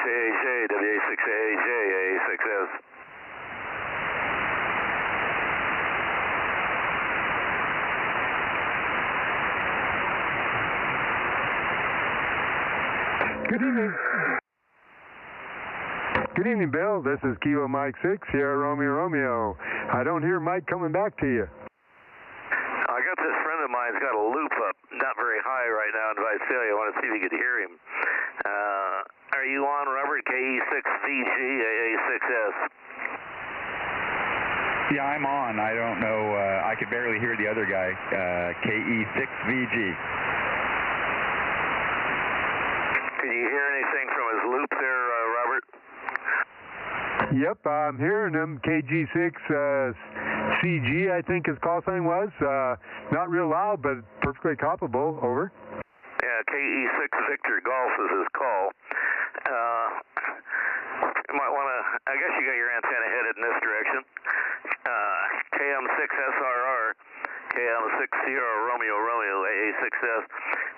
WA6AJ, WA6AJ, AA6S. Good evening. Good evening, Bill. This is Kilo Mike 6 here, Romeo. I don't hear Mike coming back to you. I got this friend of mine's got a loop up, not very high right now in Visalia. I want to see if you could hear him. Are you on, Robert? KE6VG, AA6S. Yeah, I'm on. I don't know. I could barely hear the other guy. KE6VG. Can you hear anything from his loop there, Robert? Yep, I'm hearing him. KG6CG, I think his call sign was. Not real loud, but perfectly copyable. Over. Yeah, KE6 Victor Golf is his call. You might want to, I guess you got your antenna headed in this direction. KM6SRR, KM6 Sierra Romeo AA6S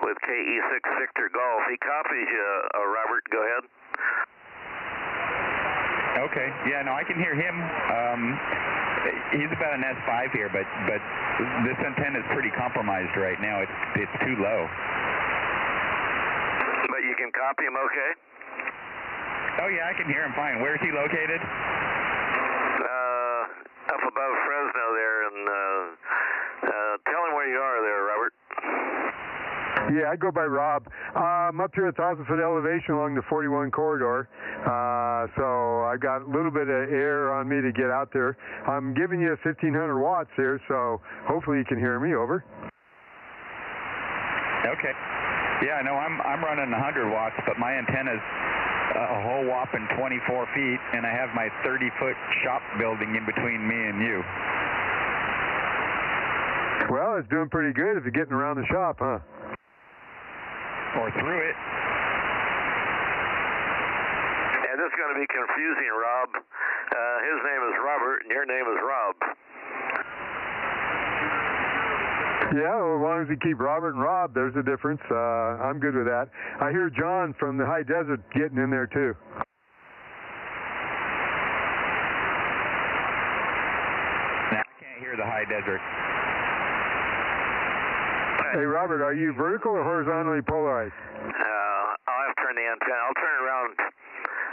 with KE6 Victor Golf. He copies you, Robert. Go ahead. Okay. Yeah, no, I can hear him. He's about an S5 here, but this antenna is pretty compromised right now. It's too low. But you can copy him okay? Oh, yeah, I can hear him fine. Where is he located? Up above Fresno there, and tell him where you are there, Robert. Yeah, I go by Rob. I'm up here at 1,000-foot elevation along the 41 corridor, so I got a little bit of air on me to get out there. I'm giving you 1,500 watts here, so hopefully you can hear me. Over. Okay. Yeah, no, I'm running 100 watts, but my antenna's a whole whopping 24 feet, and I have my 30-foot shop building in between me and you. Well, it's doing pretty good if you're getting around the shop, huh? Or through it. And this is going to be confusing, Rob. His name is Robert, and your name is Rob. Yeah, well, as long as you keep Robert and Rob, there's a difference. I'm good with that. I hear John from the high desert getting in there, too. Now, I can't hear the high desert. Hey, Robert, are you vertical or horizontally polarized? I'll have to turn the antenna. I'll turn it around.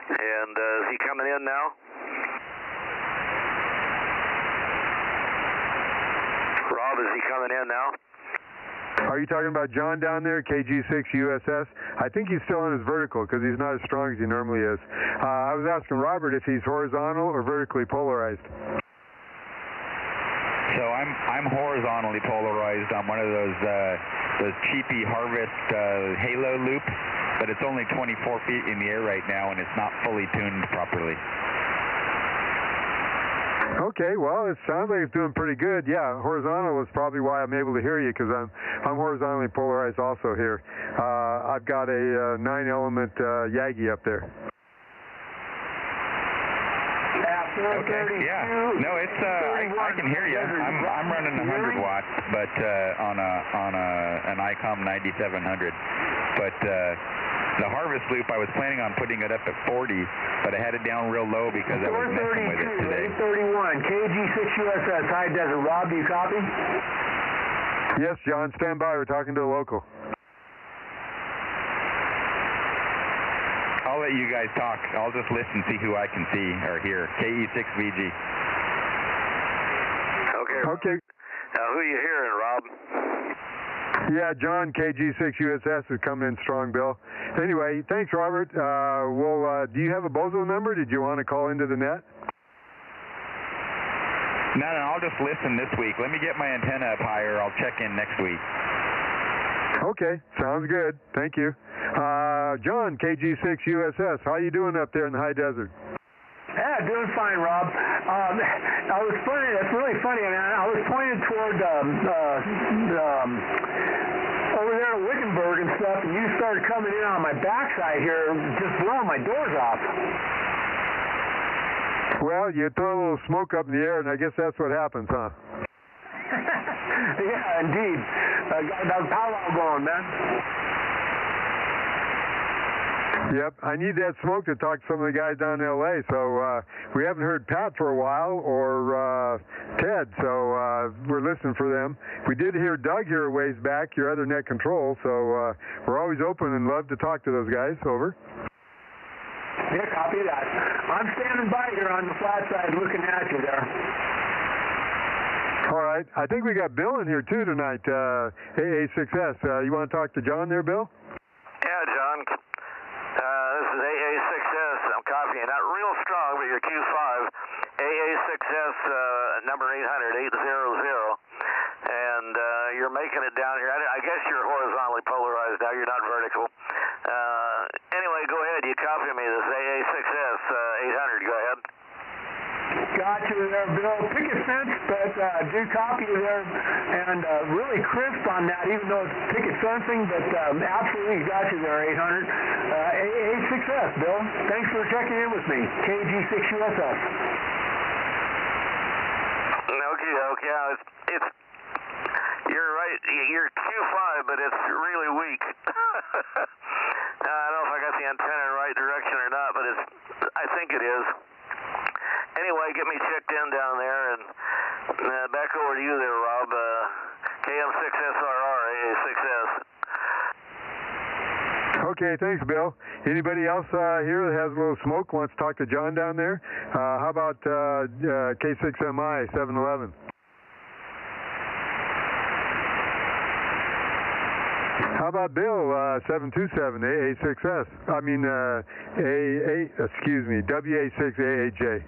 And is he coming in now? Rob, is he coming in now? Are you talking about John down there, KG6USS? I think he's still on his vertical because he's not as strong as he normally is. I was asking Robert if he's horizontal or vertically polarized. So I'm horizontally polarized on one of those cheapy Harvest halo loops, but it's only 24 feet in the air right now, and it's not fully tuned properly. Okay, well, it sounds like it's doing pretty good. Yeah, horizontal is probably why I'm able to hear you, because I'm horizontally polarized also here. I've got a 9-element Yagi up there. Okay, yeah. No, it's I can hear you. I'm running 100 watts, but on an ICOM 9700. But the Harvest loop, I was planning on putting it up at 40, but I had it down real low because I was messing with it today. 831, KG6USS, High Desert. Rob, do you copy? Yes, John, stand by. We're talking to a local. I'll let you guys talk. I'll just listen, see who I can see or hear. KE6VG. Okay. Now, who are you hearing, Rob? Yeah, John, KG6USS is coming in strong, Bill. Anyway, thanks, Robert. Do you have a Bozo number? Did you want to call into the net? No, I'll just listen this week. Let me get my antenna up higher. I'll check in next week. Okay, sounds good. Thank you. John, KG6USS, how you doing up there in the high desert? Yeah, doing fine, Rob. It's really funny. I mean, I was pointed toward over there at Wickenburg and stuff, and you started coming in on my backside here, just blowing my doors off. Well, you throw a little smoke up in the air, and I guess that's what happens, huh? Yeah, indeed. Got that powwow going, man. Yep, I need that smoke to talk to some of the guys down in L.A., so we haven't heard Pat for a while, or Ted, so we're listening for them. We did hear Doug here a ways back, your other net control, so we're always open and love to talk to those guys. Over. Yeah, copy that. I'm standing by here on the flat side looking at you there. All right. I think we got Bill in here too tonight, AA6S. You want to talk to John there, Bill? Yeah, John. This is AA6S. I'm copying. Not real strong, but you're Q5. AA6S, number 800, 800. And you're making it down here. I guess you're horizontally polarized now. You're not vertical. Anyway, go ahead. You copy me. This AA6S 800. Go ahead. Got you there, Bill. Picket fence, but do copy you there, and really crisp on that, even though it's picket fencing, but absolutely got you there, 800. AA6S, Bill. Thanks for checking in with me. KG6USS. Okay, it's you're right. You're Q5, but it's really weak. I don't know if I got the antenna in the right direction or not, but I think it is. Anyway, get me checked in down there, and back over to you there, Rob. KM6SRR, AA6S. Okay, thanks, Bill. Anybody else here that has a little smoke wants to talk to John down there? How about K6MI 711? How about Bill 727 AA6S? I mean WA6AAJ.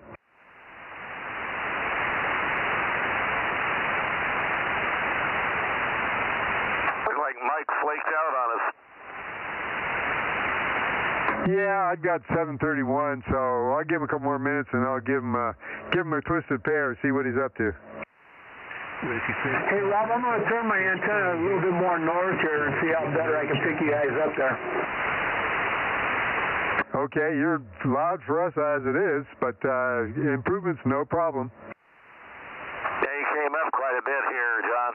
Mike flaked out on us. Yeah, I've got 731, so I'll give him a couple more minutes, and I'll give him a twisted pair, see what he's up to. Hey, Rob, I'm going to turn my antenna a little bit more north here and see how better I can pick you guys up there. Okay, you're loud for us as it is, but improvements, no problem. Yeah, you came up quite a bit here, John.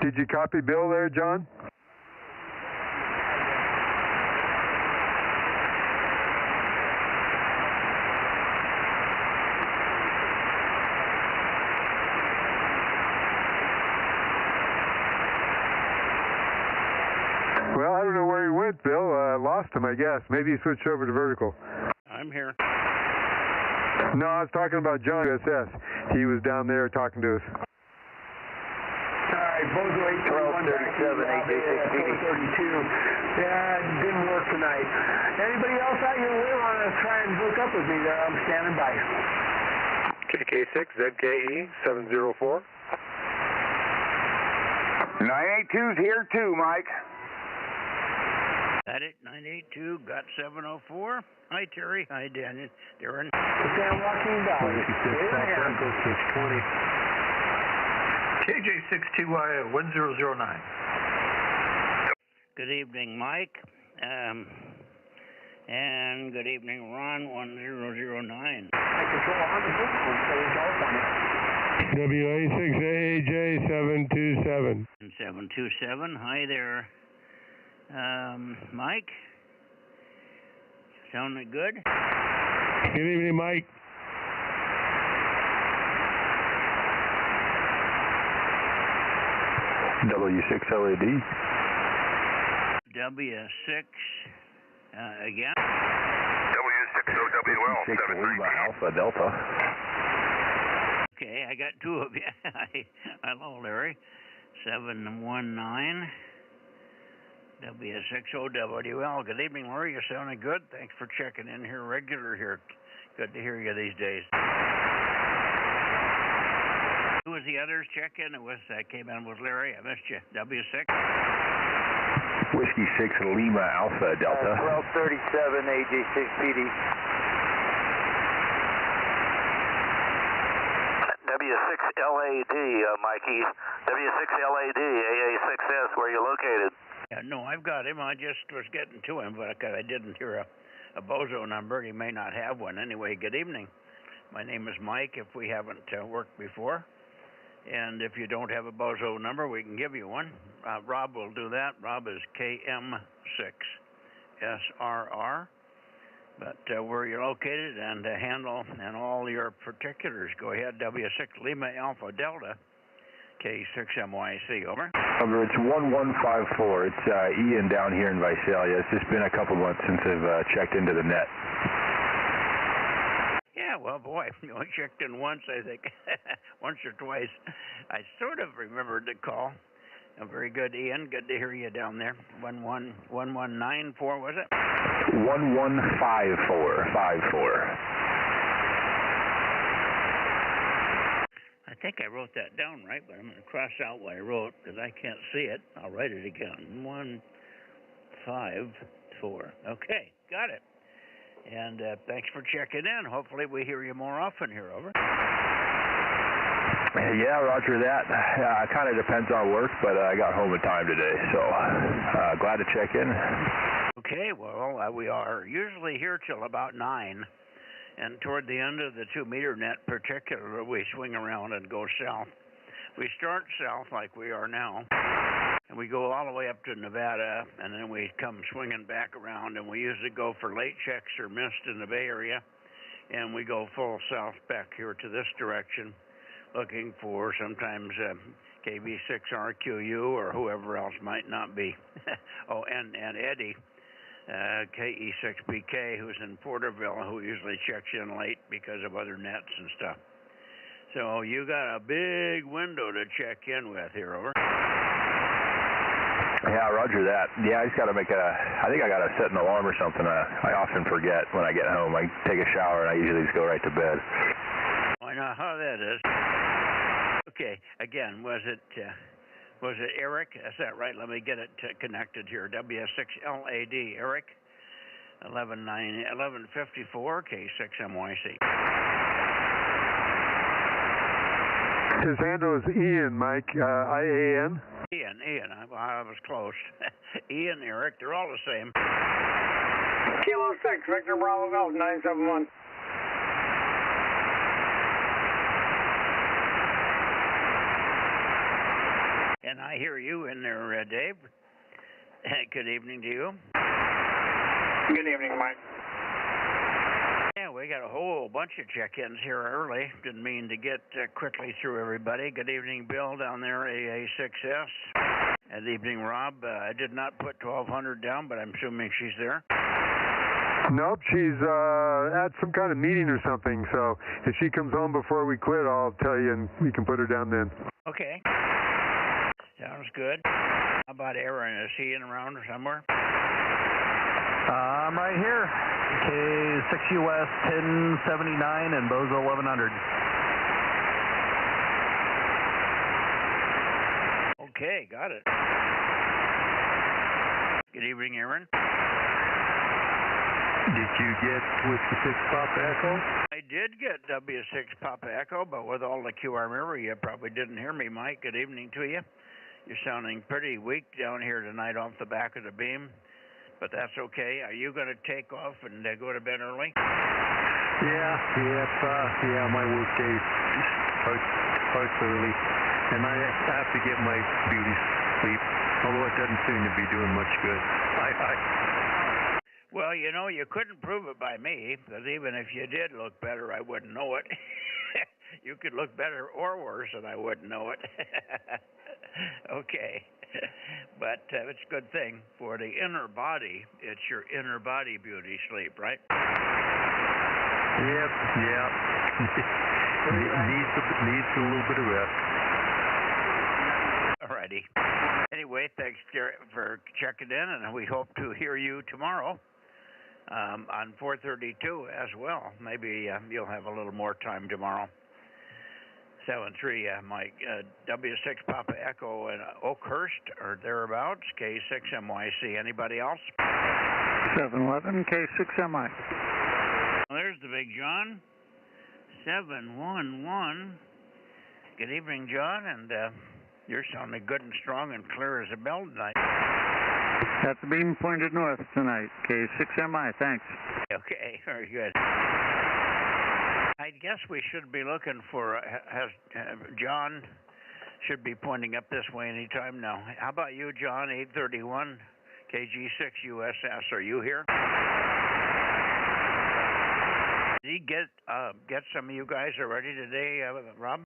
Did you copy Bill there, John? Well, I don't know where he went, Bill. Lost him, I guess. Maybe he switched over to vertical. I'm here. No, I was talking about John SS. He was down there talking to us. All right, Bozo 837, AJ632. Yeah, it didn't work tonight. Anybody else out here want to try and hook up with me there? I'm standing by. KK6ZKE 704. 982's here too, Mike. Got it, 982, got 704. Hi, Terry. Hi, Daniel. Darren. San Joaquin Valley. KJ62YO 1009. Good evening, Mike. And good evening, Ron, 1009. I control 100 WA6AJ 727. 727. Hi there. Mike? Sounding good? Good evening, Mike. W6LAD. W6, again? W6OWL 733. Alpha Delta. Okay, I got two of you. Hello, Larry. 719. W6OWL. Good evening, Larry. You're sounding good. Thanks for checking in here regular here. Good to hear you these days. Who was the others check-in? It was, came in with Larry. I missed you. W6. Whiskey 6 Lima Alpha Delta. 1237 AJ6PD. W6LAD, Mikey. W6LAD, AA6S, where are you located? Yeah, no, I've got him. I just was getting to him, but I didn't hear a Bozo number. He may not have one. Anyway, good evening. My name is Mike, if we haven't worked before. And if you don't have a Bozo number, we can give you one. Rob will do that. Rob is KM6SRR. But where you're located and handle and all your particulars, go ahead. W6 Lima Alpha Delta, K6MYC, over. Over, it's 1154. It's Ian down here in Visalia. It's just been a couple months since I've checked into the net. Yeah, well, boy, you only checked in once, I think. Once or twice. I sort of remembered the call. Very good, Ian. Good to hear you down there. 1194, was it? 1154. I think I wrote that down right, but I'm going to cross out what I wrote because I can't see it. I'll write it again. 154. Okay, got it. And thanks for checking in. Hopefully we hear you more often here, over. Yeah, roger that. It kind of depends on work, but I got home in time today, so glad to check in. Okay, well, we are usually here till about 9, and toward the end of the 2-meter net particular, we swing around and go south. We start south like we are now, and we go all the way up to Nevada, and then we come swinging back around, and we usually go for late checks or mist in the Bay Area, and we go full south back here to this direction, looking for sometimes KV6RQU or whoever else might not be. Oh, and Eddie, KE6BK, who's in Porterville, who usually checks in late because of other nets and stuff. So you got a big window to check in with here, over. Yeah, roger that. Yeah, I just got to I think I got to set an alarm or something. I often forget when I get home. I take a shower and I usually just go right to bed. I know how that is. Okay, again, was it Eric? Is that right? Let me get it connected here. W6LAD, Eric, 1154, K6MYC. His handle is Ian, Mike, IAN. Ian, I was close. Ian, Eric, they're all the same. Kilo 6, Victor Bravo Golf, 971. And I hear you in there, Dave. Good evening to you. Good evening, Mike. Yeah, we got a whole bunch of check-ins here early. Didn't mean to get quickly through everybody. Good evening, Bill, down there, AA6S. Good evening, Rob. I did not put 1200 down, but I'm assuming she's there. Nope, she's at some kind of meeting or something, so if she comes home before we quit, I'll tell you and we can put her down then. Okay. Sounds good. How about Aaron? Is he in around somewhere? I'm right here. K6US 1079 and Bozo 1100. Okay, got it. Good evening, Aaron. Did you get Whiskey 6 Papa Echo? I did get W6 Papa Echo, but with all the QR mirror, you probably didn't hear me, Mike. Good evening to you. You're sounding pretty weak down here tonight off the back of the beam, but that's okay. Are you going to take off and go to bed early? Yeah, my work day starts early, and I have to get my beauty sleep, although it doesn't seem to be doing much good. Well, you know, you couldn't prove it by me, because even if you did look better, I wouldn't know it. You could look better or worse, and I wouldn't know it. Okay. But it's a good thing for the inner body. It's your inner body beauty sleep, right? Yep. needs a little bit of rest. All righty. Anyway, thanks for checking in, and we hope to hear you tomorrow on 432 as well. Maybe you'll have a little more time tomorrow. 73, Mike, W6 Papa Echo in Oakhurst or thereabouts, K6MYC. Anybody else? 711 K6MI. There's the big John. 711. Good evening, John, and you're sounding good and strong and clear as a bell tonight. Got the beam pointed north tonight, K6MI, thanks. Okay, very good. I guess we should be looking for, has John should be pointing up this way anytime now. How about you, John? 831 KG6 USS. Are you here? Did he get some of you guys already today, Rob?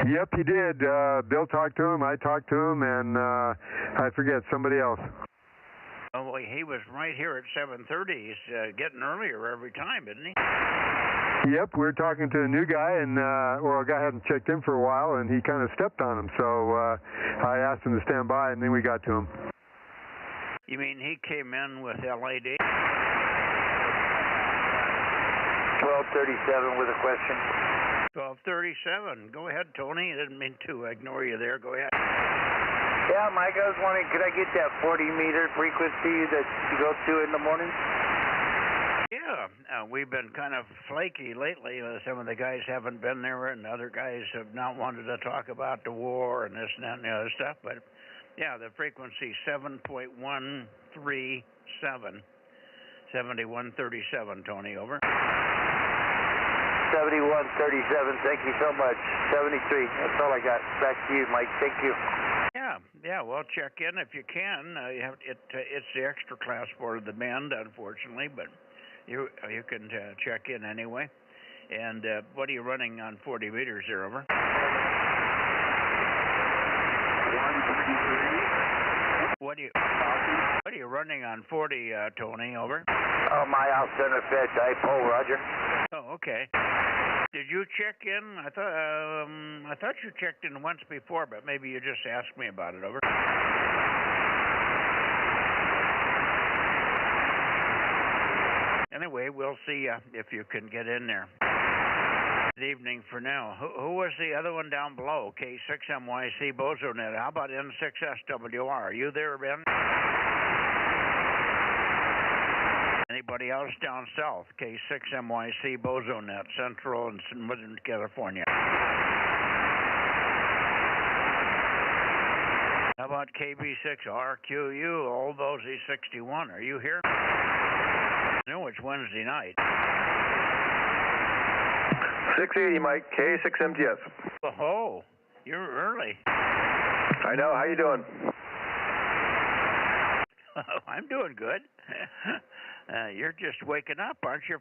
Yep, he did. Bill talked to him, I talked to him, and I forget, somebody else. Oh, well, he was right here at 7:30. He's getting earlier every time, isn't he? Yep, we were talking to a new guy, and a guy hadn't checked in for a while, and he kind of stepped on him. So I asked him to stand by, and then we got to him. You mean he came in with LAD? 1237 with a question. 1237. Go ahead, Tony. I didn't mean to ignore you there. Go ahead. Yeah, Mike, I was wondering, could I get that 40-meter frequency that you go to in the morning? Yeah, we've been kind of flaky lately. Some of the guys haven't been there, and other guys have not wanted to talk about the war and this and that and the other stuff. But, yeah, the frequency 7.137, 7137, Tony, over. 7137, thank you so much. 73, that's all I got. Back to you, Mike. Thank you. Yeah, well, check in if you can. It's the extra class for the band, unfortunately, but you can check in anyway. And what are you running on 40 meters there, over? 133. What are you running on 40, Tony, over? Oh, my house center fed dipole, Roger. Oh, okay. Did you check in? I thought you checked in once before, but maybe you just asked me about it, over. Anyway, we'll see if you can get in there. Good evening for now. Who was the other one down below? K6MYC Bozo Net. How about N6SWR? Are you there, Ben? Anybody else down south? K6MYC Bozo Net, Central and Southern California. How about KB6RQU, Old Bozy 61? Are you here? No, it's Wednesday night. 680, Mike, K6MTS. Oh, you're early. I know. How you doing? I'm doing good. You're just waking up, aren't you?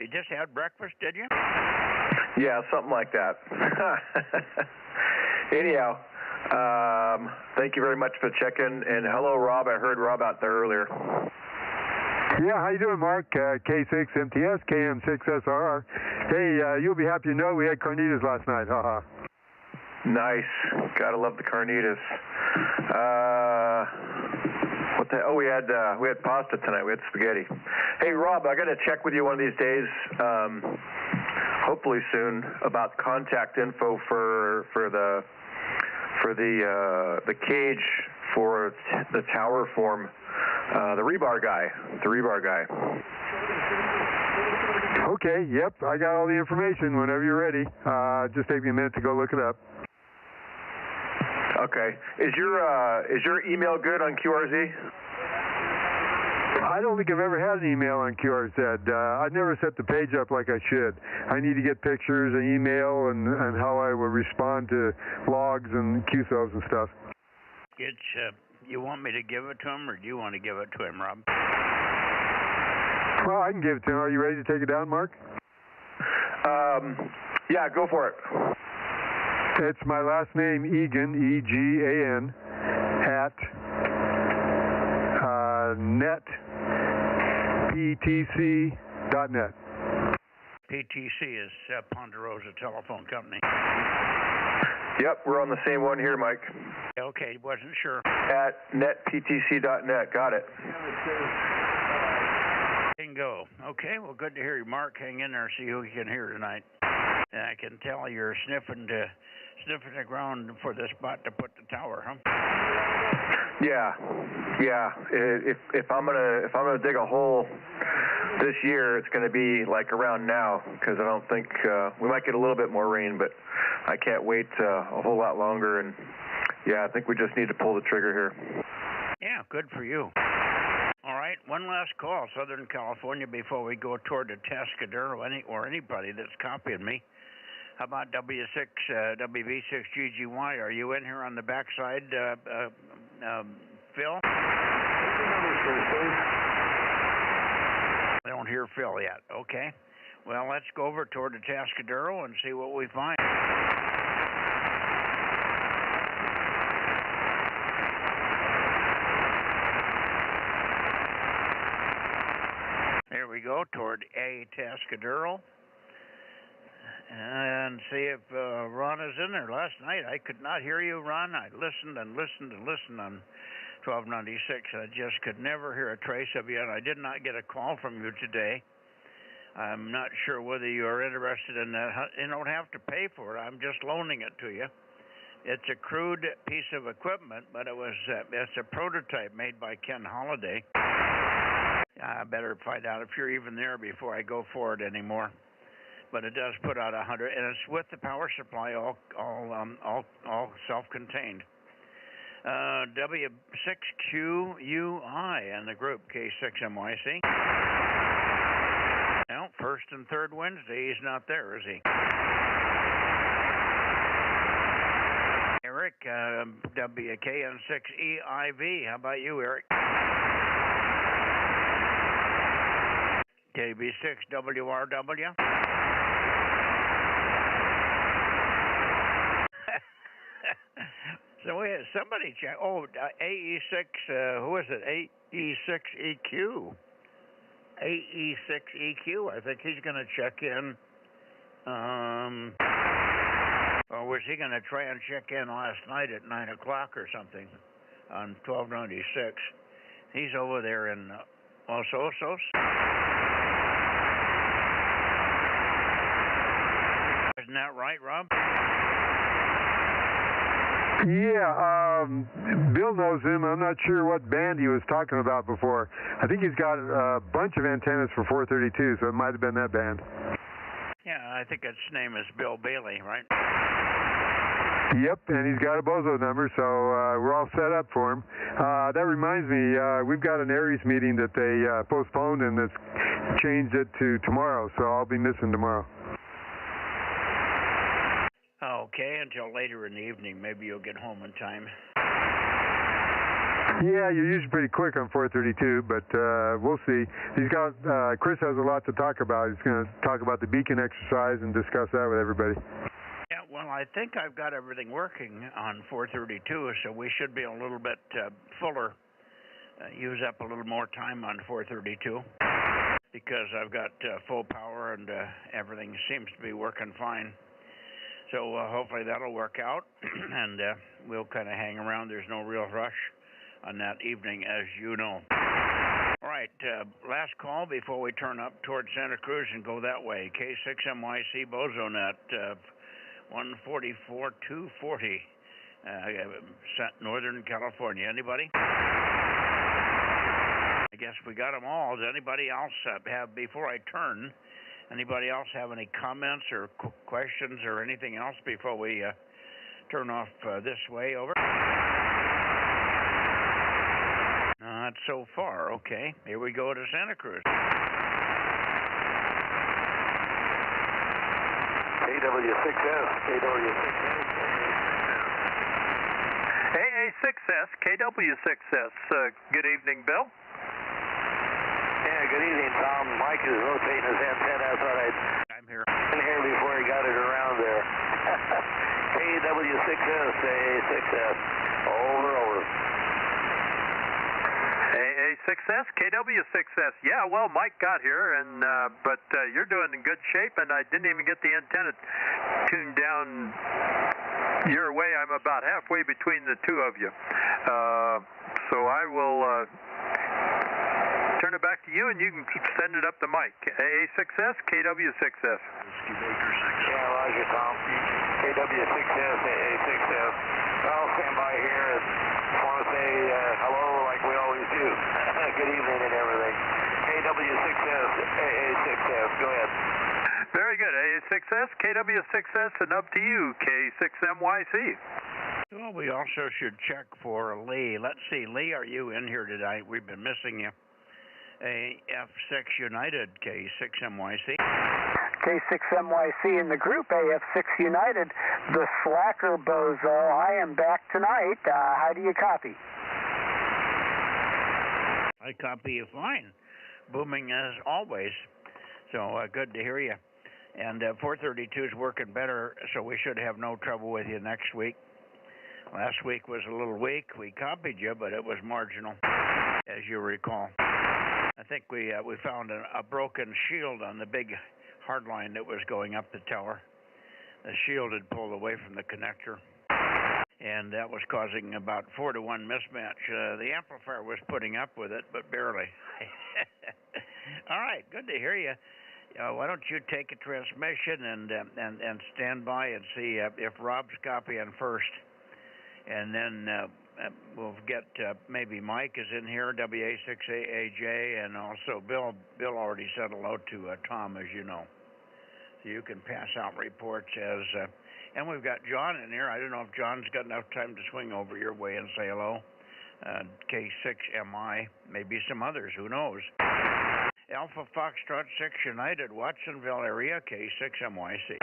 You just had breakfast, did you? Yeah, something like that. Anyhow, thank you very much for checking. And hello, Rob. I heard Rob out there earlier. Yeah, how you doing, Mark? K6MTS, KM6SRR. Hey, you'll be happy to know we had carnitas last night. Haha. Nice. Gotta love the carnitas. What the? Oh, we had pasta tonight. We had spaghetti. Hey, Rob, I got to check with you one of these days, hopefully soon, about contact info for the cage for the tower form, the rebar guy. Okay. Yep. I got all the information. Whenever you're ready, just take me a minute to go look it up. Okay. Is your email good on QRZ? I don't think I've ever had an email on QRZ. I never set the page up like I should. I need to get pictures and email and how I would respond to logs and QSOs and stuff. You want me to give it to him, or do you want to give it to him, Rob? Well, I can give it to him. Are you ready to take it down, Mark? Yeah, go for it. It's my last name, Egan, E-G-A-N, at netptc.net. PTC is Ponderosa Telephone Company. Yep, we're on the same one here, Mike. Okay, wasn't sure. At netptc.net, got it. Bingo. Okay, well, good to hear you, Mark. Hang in there, see who you can hear tonight. And I can tell you're sniffing the ground for the spot to put the tower, huh? Yeah. If I'm gonna dig a hole this year, it's gonna be like around now, because I don't think we might get a little bit more rain, but I can't wait a whole lot longer. And yeah, I think we just need to pull the trigger here. Yeah, good for you. All right, one last call, Southern California, before we go toward the Tascadero or anybody that's copying me. How about W6, WV6GGY? Are you in here on the backside, Phil? I don't hear Phil yet. Okay. Well, let's go over toward the Atascadero and see what we find. There we go, toward Atascadero. And see if Ron is in there. Last night I could not hear you, Ron. I listened and listened and listened on 1296. I just could never hear a trace of you, and I did not get a call from you today. I'm not sure whether you are interested in that. You don't have to pay for it. I'm just loaning it to you. It's a crude piece of equipment, but it's a prototype made by Ken Holliday. I better find out if you're even there before I go for it anymore. But it does put out 100, and it's with the power supply, all self-contained. W6QUI and the group K6MYC. Now, first and third Wednesday, he's not there, is he? Eric, WKN6EIV. How about you, Eric? KB6WRW. So somebody check. Oh, AE6. Who is it? AE6EQ. AE6EQ. I think he's going to check in. Or was he going to try and check in last night at 9 o'clock or something on 1296? He's over there in Los Osos. Isn't that right, Rob? Yeah, Bill knows him. I'm not sure what band he was talking about before. I think he's got a bunch of antennas for 432, so it might have been that band. Yeah, I think his name is Bill Bailey, right? Yep, and he's got a Bozo number, so we're all set up for him. That reminds me, we've got an Aries meeting that they postponed, and it's changed it to tomorrow, so I'll be missing tomorrow. Okay, until later in the evening. Maybe you'll get home in time. Yeah, you're usually pretty quick on 432, but we'll see. He's got Chris has a lot to talk about. He's going to talk about the beacon exercise and discuss that with everybody. Yeah, well, I think I've got everything working on 432, so we should be a little bit fuller. Use up a little more time on 432 because I've got full power and everything seems to be working fine. So hopefully that'll work out, and we'll kind of hang around. There's no real rush on that evening, as you know. All right, last call before we turn up towards Santa Cruz and go that way. K6MYC Bozo Net, 144-240, Northern California. Anybody? I guess we got them all. Does anybody else have, before I turn, anybody else have any comments or questions or anything else before we turn off this way? Over. Not so far. Okay. Here we go to Santa Cruz. KW6S, KW6S. AA6S, KW6S. Good evening, Bill. Yeah, good evening, Tom. Mike is rotating his antenna. I thought I'm here. in here before he got it around there. KW6S, AA6S. Over. AA6S, KW6S. Yeah, well, Mike got here, and but you're doing in good shape, and I didn't even get the antenna tuned down your way. I'm about halfway between the two of you. So I will turn it back to you, and you can send it up to Mike. AA6S, KW6S. Yeah, roger, Tom. KW6S, AA6S. I'll stand by here. I want to say hello like we always do. Good evening and everything. KW6S, AA6S. Go ahead. Very good. AA6S, KW6S, and up to you, K6MYC. Well, we also should check for Lee. Let's see, Lee, are you in here tonight? We've been missing you. AF6 United, K6MYC. K6MYC in the group, AF6 United, the slacker Bozo. I am back tonight. How do you copy? I copy you fine. Booming as always. So good to hear you. And 432 is working better, so we should have no trouble with you next week. Last week was a little weak. We copied you, but it was marginal, as you recall. I think we found a broken shield on the big hard line that was going up the tower. The shield had pulled away from the connector, and that was causing about 4-to-1 mismatch. The amplifier was putting up with it, but barely. All right, good to hear you. Why don't you take a transmission and stand by and see if Rob's copying first, and then we'll get maybe Mike is in here, WA6AAJ, and also Bill. Bill already said hello to Tom, as you know. So you can pass out reports as, and we've got John in here. I don't know if John's got enough time to swing over your way and say hello. K6MI, maybe some others, who knows. Alpha Foxtrot 6 United, Watsonville area, K6MYC.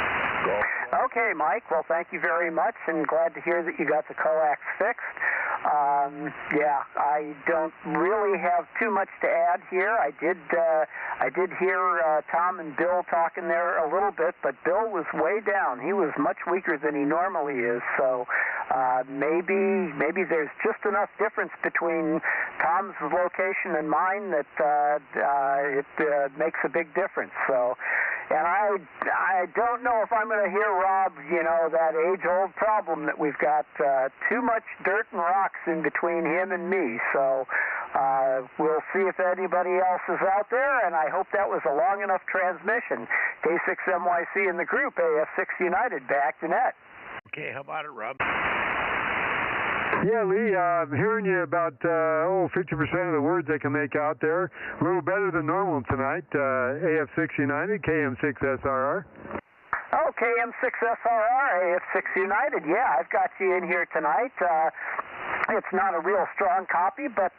Okay, Mike. Well, thank you very much, and glad to hear that you got the coax fixed. Yeah, I don't really have too much to add here. I did hear Tom and Bill talking there a little bit, but Bill was way down. He was much weaker than he normally is, so maybe there's just enough difference between Tom's location and mine that it makes a big difference. So, and I don't know if I'm going to hear Rob, that age-old problem that we've got too much dirt and rocks in between him and me. So we'll see if anybody else is out there, and I hope that was a long enough transmission. K6MYC in the group, AF6 United, back to net. Okay, how about it, Rob? Yeah, Lee, I'm hearing you about 50% of the words I can make out there. A little better than normal tonight. AF6 United, KM6SRR. Oh, KM6SRR, AF6 United. Yeah, I've got you in here tonight. It's not a real strong copy, but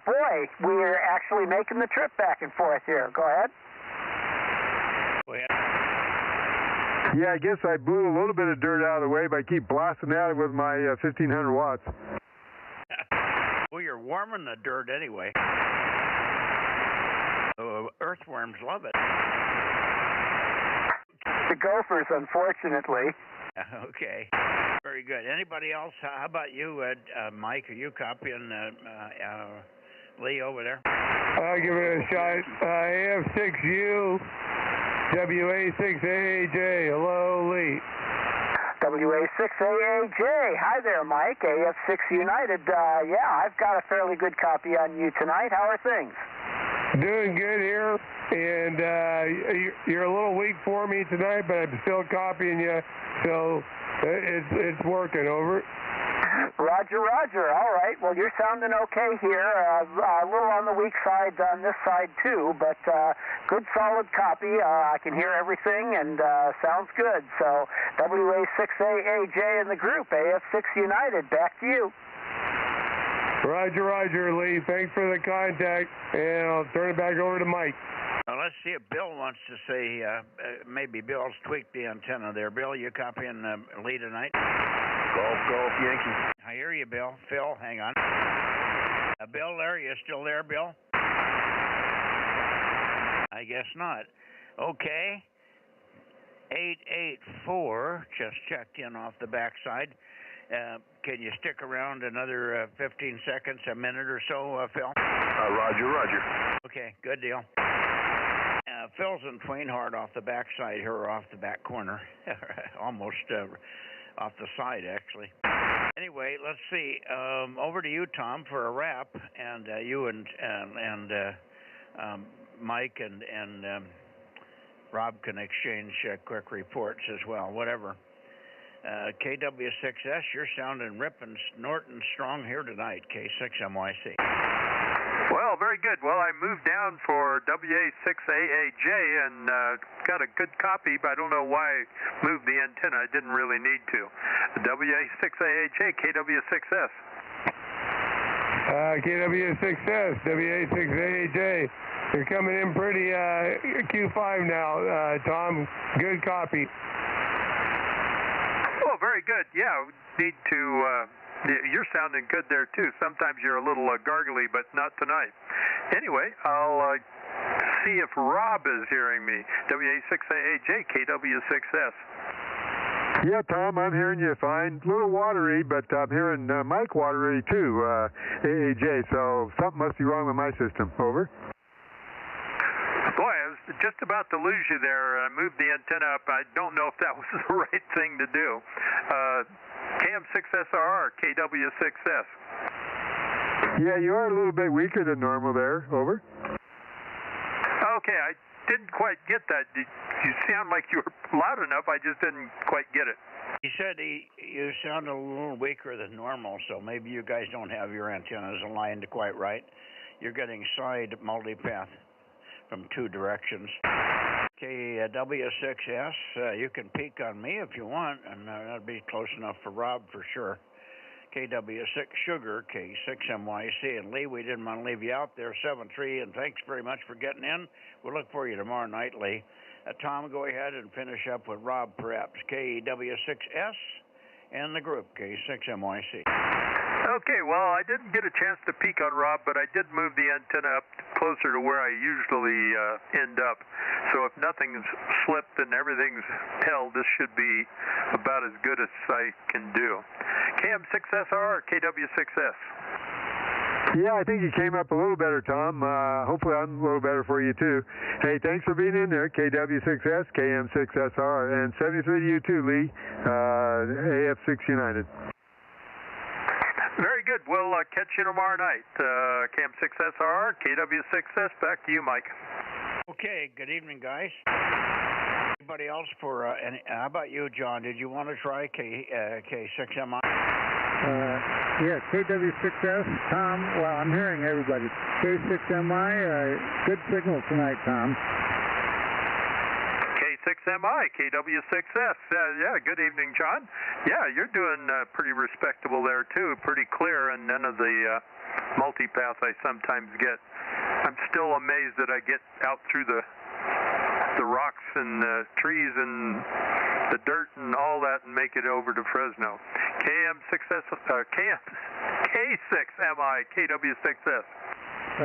boy, we're actually making the trip back and forth here. Go ahead. Go ahead. Yeah, I guess I blew a little bit of dirt out of the way, but I keep blasting at it with my 1500 watts. Well, you're warming the dirt anyway. Earthworms love it. The gophers, unfortunately. Okay. Very good. Anybody else? How about you, Mike? Are you copying Lee over there? I'll give it a shot. AF6U, WA6AAJ. Hello, Lee. WA6AAJ. Hi there, Mike. AF6 United. Yeah, I've got a fairly good copy on you tonight. How are things? Doing good here, and you're a little weak for me tonight, but I'm still copying you, so it's working. Over. Roger, roger. All right. Well, you're sounding okay here. A little on the weak side on this side, too, but good, solid copy. I can hear everything, and sounds good. So, WA6AAJ in the group, AF6 United. Back to you. Roger, roger, Lee. Thanks for the contact, and I'll turn it back over to Mike. Well, let's see if Bill wants to say, maybe Bill's tweaked the antenna there. Bill, you copying Lee tonight? Golf, Yankee. I hear you, Bill. Phil, hang on. Bill there, you still there, Bill? I guess not. Okay. 884, just checked in off the backside. Can you stick around another 15 seconds, a minute or so, Phil? Roger, roger. Okay, good deal. Phil's in Tweenhard off the backside here, off the back corner. Almost off the side, actually. Anyway, let's see. Over to you, Tom, for a wrap, and you and Mike and Rob can exchange quick reports as well, whatever. KW6S, you're sounding ripping, snorting strong here tonight, K6MYC. Well, very good. Well, I moved down for WA6AAJ and got a good copy, but I don't know why I moved the antenna. I didn't really need to. WA6AAJ, KW6S. KW6S, WA6AAJ. You're coming in pretty Q5 now, Tom. Good copy. Oh, very good. Yeah, need to. You're sounding good there too. Sometimes you're a little gargly, but not tonight. Anyway, I'll see if Rob is hearing me. WA6AJ, KW6S. Yeah, Tom, I'm hearing you fine. A little watery, but I'm hearing Mike watery too, AJ. So something must be wrong with my system. Over. Boy, I was just about to lose you there. I moved the antenna up. I don't know if that was the right thing to do. KM6SRR, KW6S. Yeah, you are a little bit weaker than normal there. Over. Okay, I didn't quite get that. You sound like you were loud enough. I just didn't quite get it. He said you sound a little weaker than normal, so maybe you guys don't have your antennas aligned quite right. You're getting side multipath from two directions. KW6S, you can peek on me if you want, and that'd be close enough for Rob for sure. KW6 Sugar, K6MYC, and Lee, we didn't want to leave you out there, 7-3, and thanks very much for getting in. We'll look for you tomorrow night, Lee. Tom, go ahead and finish up with Rob, perhaps. KW6S and the group, K6MYC. Okay, well, I didn't get a chance to peek on Rob, but I did move the antenna up closer to where I usually end up. So if nothing's slipped and everything's held, this should be about as good as I can do. KM6SR, KW6S. Yeah, I think you came up a little better, Tom. Hopefully I'm a little better for you, too. Hey, thanks for being in there, KW6S, KM6SR, and 73 to you, too, Lee, AF6 United. Very good. We'll catch you tomorrow night. KM6SR, KW6S, back to you, Mike. Okay, good evening, guys. Anybody else for, how about you, John? Did you want to try K6MI? Yeah, KW6S, Tom. Well, I'm hearing everybody. K6MI, good signal tonight, Tom. K6MI, KW6S. Yeah, good evening, John. Yeah, you're doing pretty respectable there, too. Pretty clear, and none of the multipath I sometimes get. I'm still amazed that I get out through the rocks and the trees and the dirt and all that and make it over to Fresno. K6MI, KW6S.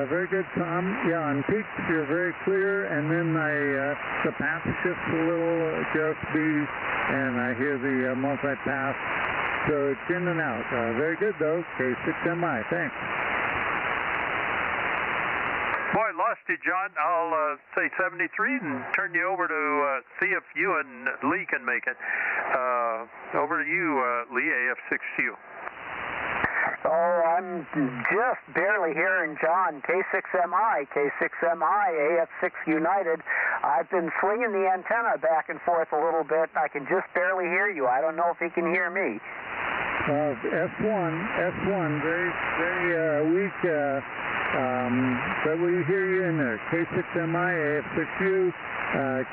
Very good, Tom. Yeah, on peaks you're very clear, and then the path shifts a little, just and I hear the multipath, so it's in and out. Very good, though. K6MI, thanks. Boy, lost you, John. I'll say 73 and turn you over to see if you and Lee can make it. Over to you, Lee, AF6U. Oh, I'm just barely hearing John. K6MI, AF6 United. I've been swinging the antenna back and forth a little bit. I can just barely hear you. I don't know if he can hear me. S1, very, very weak, but we hear you in there. K6MI, AF6U,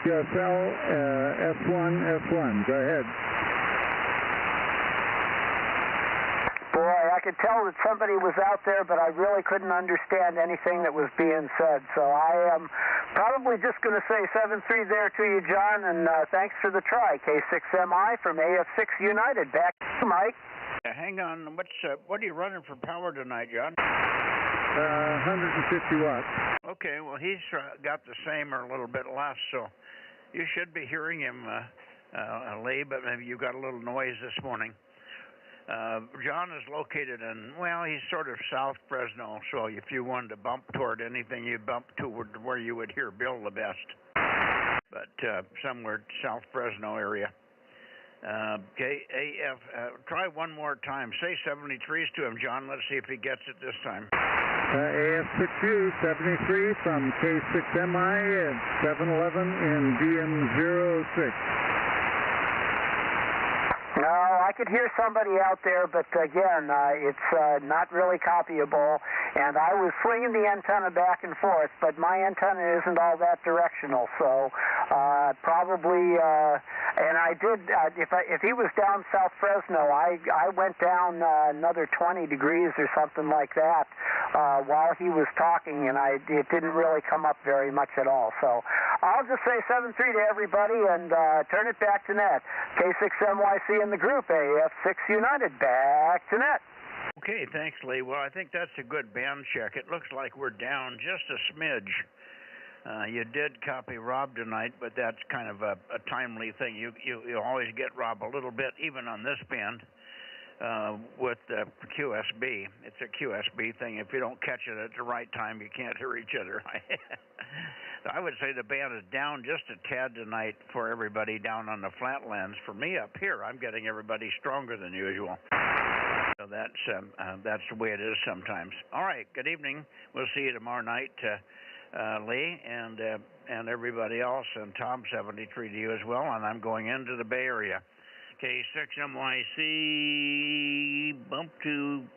QSL, S1. Go ahead. Boy, I could tell that somebody was out there, but I really couldn't understand anything that was being said. So I am probably just going to say 7-3 there to you, John, and thanks for the try. K6MI from AF6 United. Back to you, Mike. Hang on. What are you running for power tonight, John? 150 watts. Okay, well, he's got the same or a little bit less, so you should be hearing him, Lee, but maybe you got a little noise this morning. John is located in, well, he's sort of South Fresno, so if you wanted to bump toward anything, you'd bump toward where you would hear Bill the best. But somewhere South Fresno area. Try one more time. Say 73s to him, John. Let's see if he gets it this time. AF6U, 73 from K6MI at 711 in DM06. No, I could hear somebody out there, but again, it's not really copyable. And I was swinging the antenna back and forth, but my antenna isn't all that directional. So probably, and I did, if he was down South Fresno, I went down another 20 degrees or something like that while he was talking, and it didn't really come up very much at all. So I'll just say 7-3 to everybody and turn it back to net. K6MYC in the group, AF6 United, back to net. Okay, thanks, Lee. Well, I think that's a good band check. It looks like we're down just a smidge. You did copy Rob tonight, but that's kind of a timely thing. You always get Rob a little bit, even on this band, with the QSB. It's a QSB thing. If you don't catch it at the right time, you can't hear each other. So I would say the band is down just a tad tonight for everybody down on the flatlands. For me up here, I'm getting everybody stronger than usual. So that's the way it is sometimes. All right, good evening. We'll see you tomorrow night, Lee, and everybody else, and Tom 73 to you as well. And I'm going into the Bay Area. K6MYC, bump to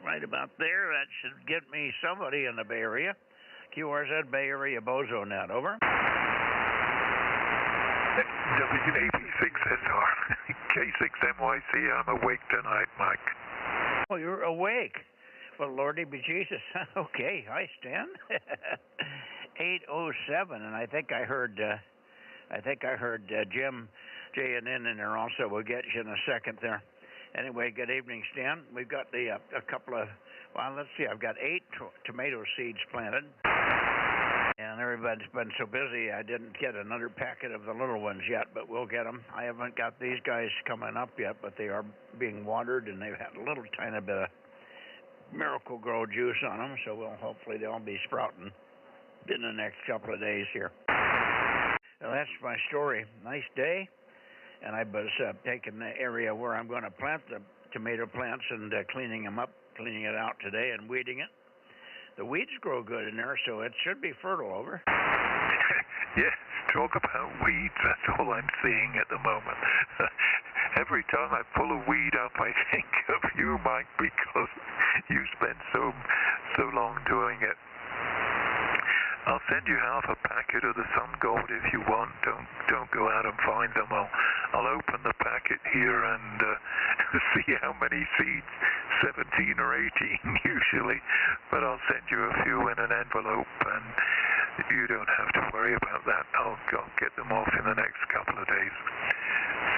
right about there. That should get me somebody in the Bay Area. QRZ Bay Area Bozo Net, over. WAB6SR, K6MYC, I'm awake tonight, Mike. Oh, you're awake. Well, Lordy be Jesus. Okay, hi, Stan. 8:07, and I think I heard Jim J and N in there also. We'll get you in a second there. Anyway, good evening, Stan. We've got a couple of, well, let's see, I've got 8 tomato seeds planted. And everybody's been so busy, I didn't get another packet of the little ones yet, but we'll get them. I haven't got these guys coming up yet, but they are being watered, and they've had a little tiny bit of Miracle Grow juice on them, so hopefully they'll be sprouting in the next couple of days here. So that's my story. Nice day, and I was taking the area where I'm going to plant the tomato plants and cleaning them up, cleaning it out today and weeding it. The weeds grow good in there, so it should be fertile, over. Yes, talk about weeds, that's all I'm seeing at the moment. Every time I pull a weed up, I think of you, Mike, because you spent so long doing it. I'll send you half a packet of the Sun Gold if you want. Don't go out and find them. I'll open the packet here and see how many seeds, 17 or 18 usually, but I'll send you a few in an envelope, and you don't have to worry about that. I'll get them off in the next couple of days.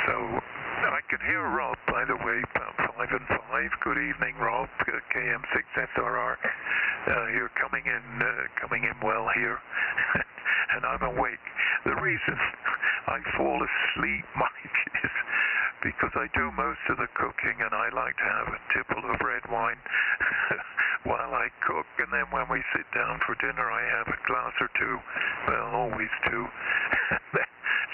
So I can hear Rob, by the way, about 5 and 5. Good evening, Rob, KM6SRR. You're coming in well here, and I'm awake. The reason I fall asleep, Mike, is because I do most of the cooking, and I like to have a tipple of red wine while I cook, and then when we sit down for dinner, I have a glass or two, well, always two, and then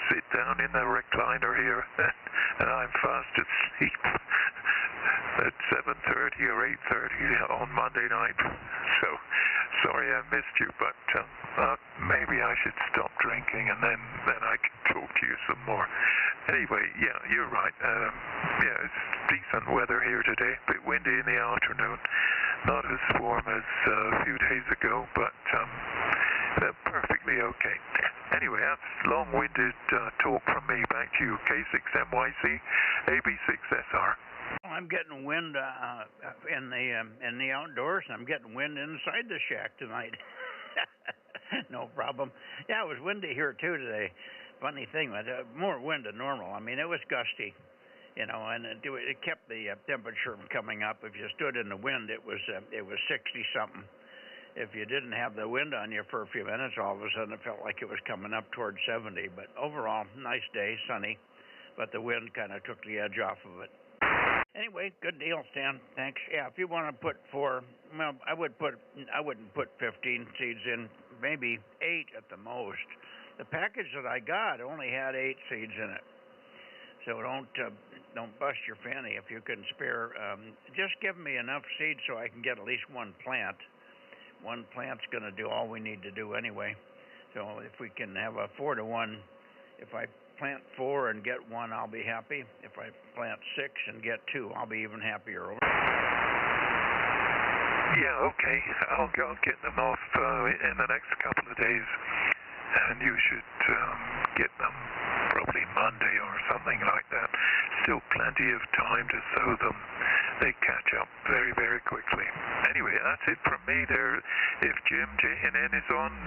sit down in the recliner here, and I'm fast asleep at 7:30 or 8:30 on Monday night. So, sorry I missed you, but maybe I should stop drinking, and then I can talk to you some more. Anyway, yeah, you're right. Yeah, it's decent weather here today. A bit windy in the afternoon. Not as warm as a few days ago, but perfectly okay. Anyway, that's long-winded talk from me. Back to you, K6MYC, AB6SR. I'm getting wind in the outdoors, and I'm getting wind inside the shack tonight. No problem. Yeah, it was windy here too today. Funny thing, more wind than normal. I mean, it was gusty, you know, and it kept the temperature from coming up. If you stood in the wind, it was 60 something. If you didn't have the wind on you for a few minutes, all of a sudden it felt like it was coming up towards 70. But overall, nice day, sunny, but the wind kind of took the edge off of it. Anyway, good deal, Stan. Thanks. Yeah, if you want to put 4, well, I wouldn't put 15 seeds in, maybe 8 at the most. The package that I got only had 8 seeds in it. So don't bust your fanny if you can spare. Just give me enough seeds so I can get at least one plant. One plant's going to do all we need to do anyway. So if we can have a 4-to-1, if I plant 4 and get 1, I'll be happy. If I plant 6 and get 2, I'll be even happier. Yeah, okay. I'll get them off in the next couple of days, and you should get them probably Monday or something like that. Still plenty of time to sow them. They catch up very, very quickly. Anyway, that's it from me there. If Jim JNN is on,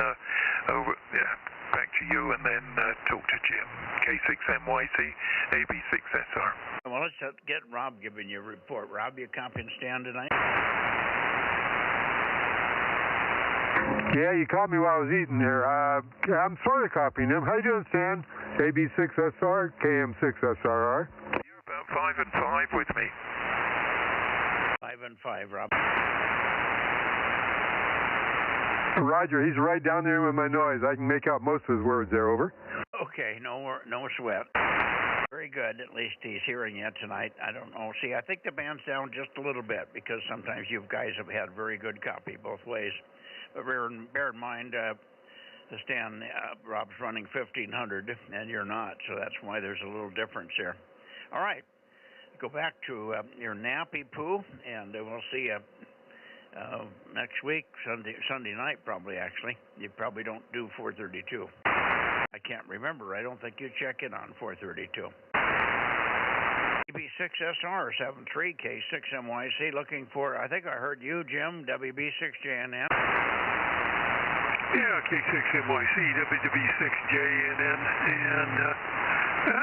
back to you, and then talk to Jim. K6MYC, AB6SR. Well, let's get Rob giving you a report. Rob, you copying Stan tonight? Yeah, you caught me while I was eating there. I'm sort of copying him. How you doing, Stan? AB6SR, KM6SRR. You're about 5 and 5 with me. 5 and 5, Rob. Roger, he's right down there with my noise. I can make out most of his words there, over. Okay, no sweat. Very good. At least he's hearing you tonight. I don't know. See, I think the band's down just a little bit because sometimes you guys have had very good copy both ways. But bear in mind, Stan, Rob's running 1,500 and you're not, so that's why there's a little difference there. All right, go back to your nappy poo, and we'll see you next week, Sunday night probably, actually. You probably don't do 432. I can't remember. I don't think you check in on 432. WB6SR 73K6MYC looking for, I think I heard you, Jim, WB6JNN. Yeah, K6MYC, WB6JNN, and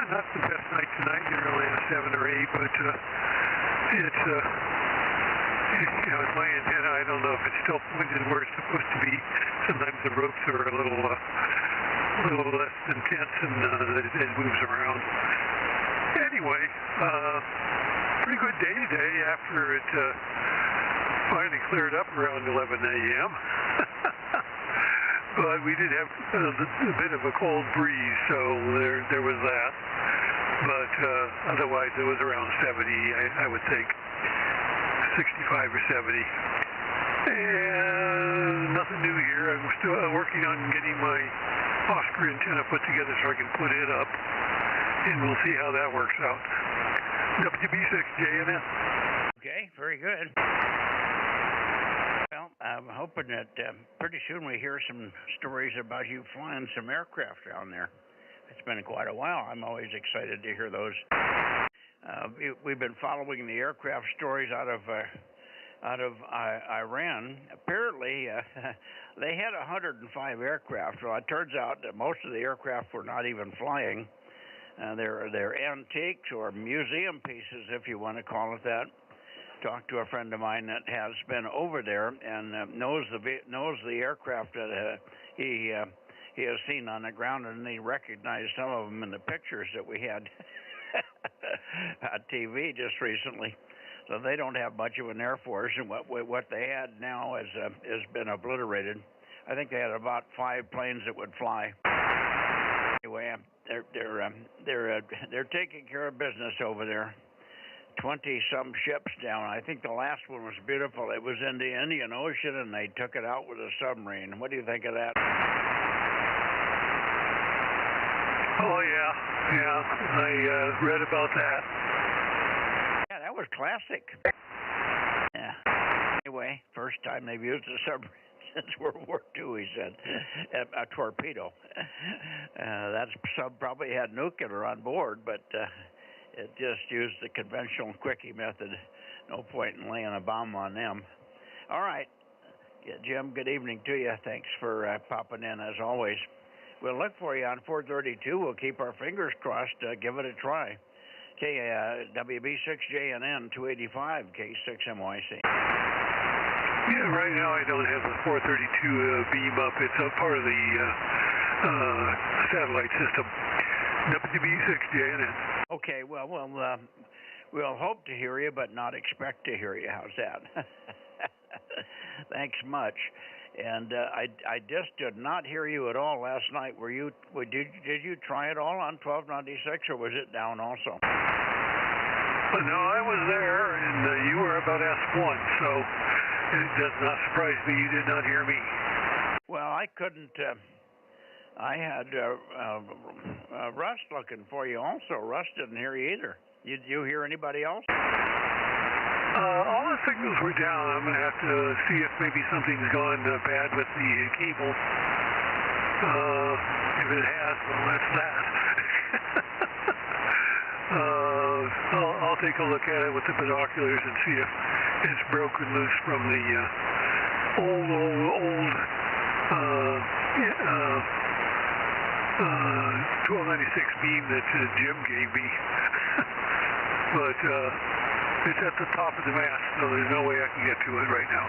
not the best night tonight, generally a 7 or 8, but it's, it's my antenna. I don't know if it's still pointed where it's supposed to be. Sometimes the ropes are a little less than tense, and it moves around. Anyway, pretty good day today after it finally cleared up around 11 a.m. But we did have a bit of a cold breeze, so there was that. But otherwise, it was around 70, I would think, 65 or 70. And nothing new here. I'm still working on getting my Oscar antenna put together so I can put it up, and we'll see how that works out. WB6JNN. Okay, very good. Well, I'm hoping that pretty soon we hear some stories about you flying some aircraft down there. It's been quite a while. I'm always excited to hear those. We've been following the aircraft stories out of Iran. Apparently, they had 105 aircraft. Well, it turns out that most of the aircraft were not even flying. They're antiques or museum pieces, if you want to call it that. Talked to a friend of mine that has been over there and knows the aircraft that he has seen on the ground, and he recognized some of them in the pictures that we had on TV just recently. So they don't have much of an air force, and what they had now has been obliterated. I think they had about 5 planes that would fly. Anyway, they're taking care of business over there. 20-some ships down. I think the last one was beautiful. It was in the Indian Ocean, and they took it out with a submarine. What do you think of that? Oh, yeah. I read about that. Yeah, that was classic. Yeah. Anyway, first time they've used a submarine since World War II, he said. A torpedo. That sub probably had nuclear on board, but it just used the conventional quickie method. No point in laying a bomb on them. All right. Yeah, Jim, good evening to you. Thanks for popping in, as always. We'll look for you on 432. We'll keep our fingers crossed. Give it a try. WB6JNN 285, K6MYC. Yeah, right now I don't have the 432 beam up. It's a part of the satellite system. WB6JNN. Okay, well, we'll hope to hear you, but not expect to hear you. How's that? Thanks much. And I just did not hear you at all last night. Did you try it all on 1296, or was it down also? No, I was there, and you were about S1, so it does not surprise me you did not hear me. Well, I couldn't. I had Russ looking for you also. Russ didn't hear you either. Did you hear anybody else? All the signals were down. I'm going to have to see if maybe something's gone bad with the cable. If it has, well, that's that. I'll take a look at it with the binoculars and see if it's broken loose from the old 1296 beam that Jim gave me. But it's at the top of the mast, so there's no way I can get to it right now.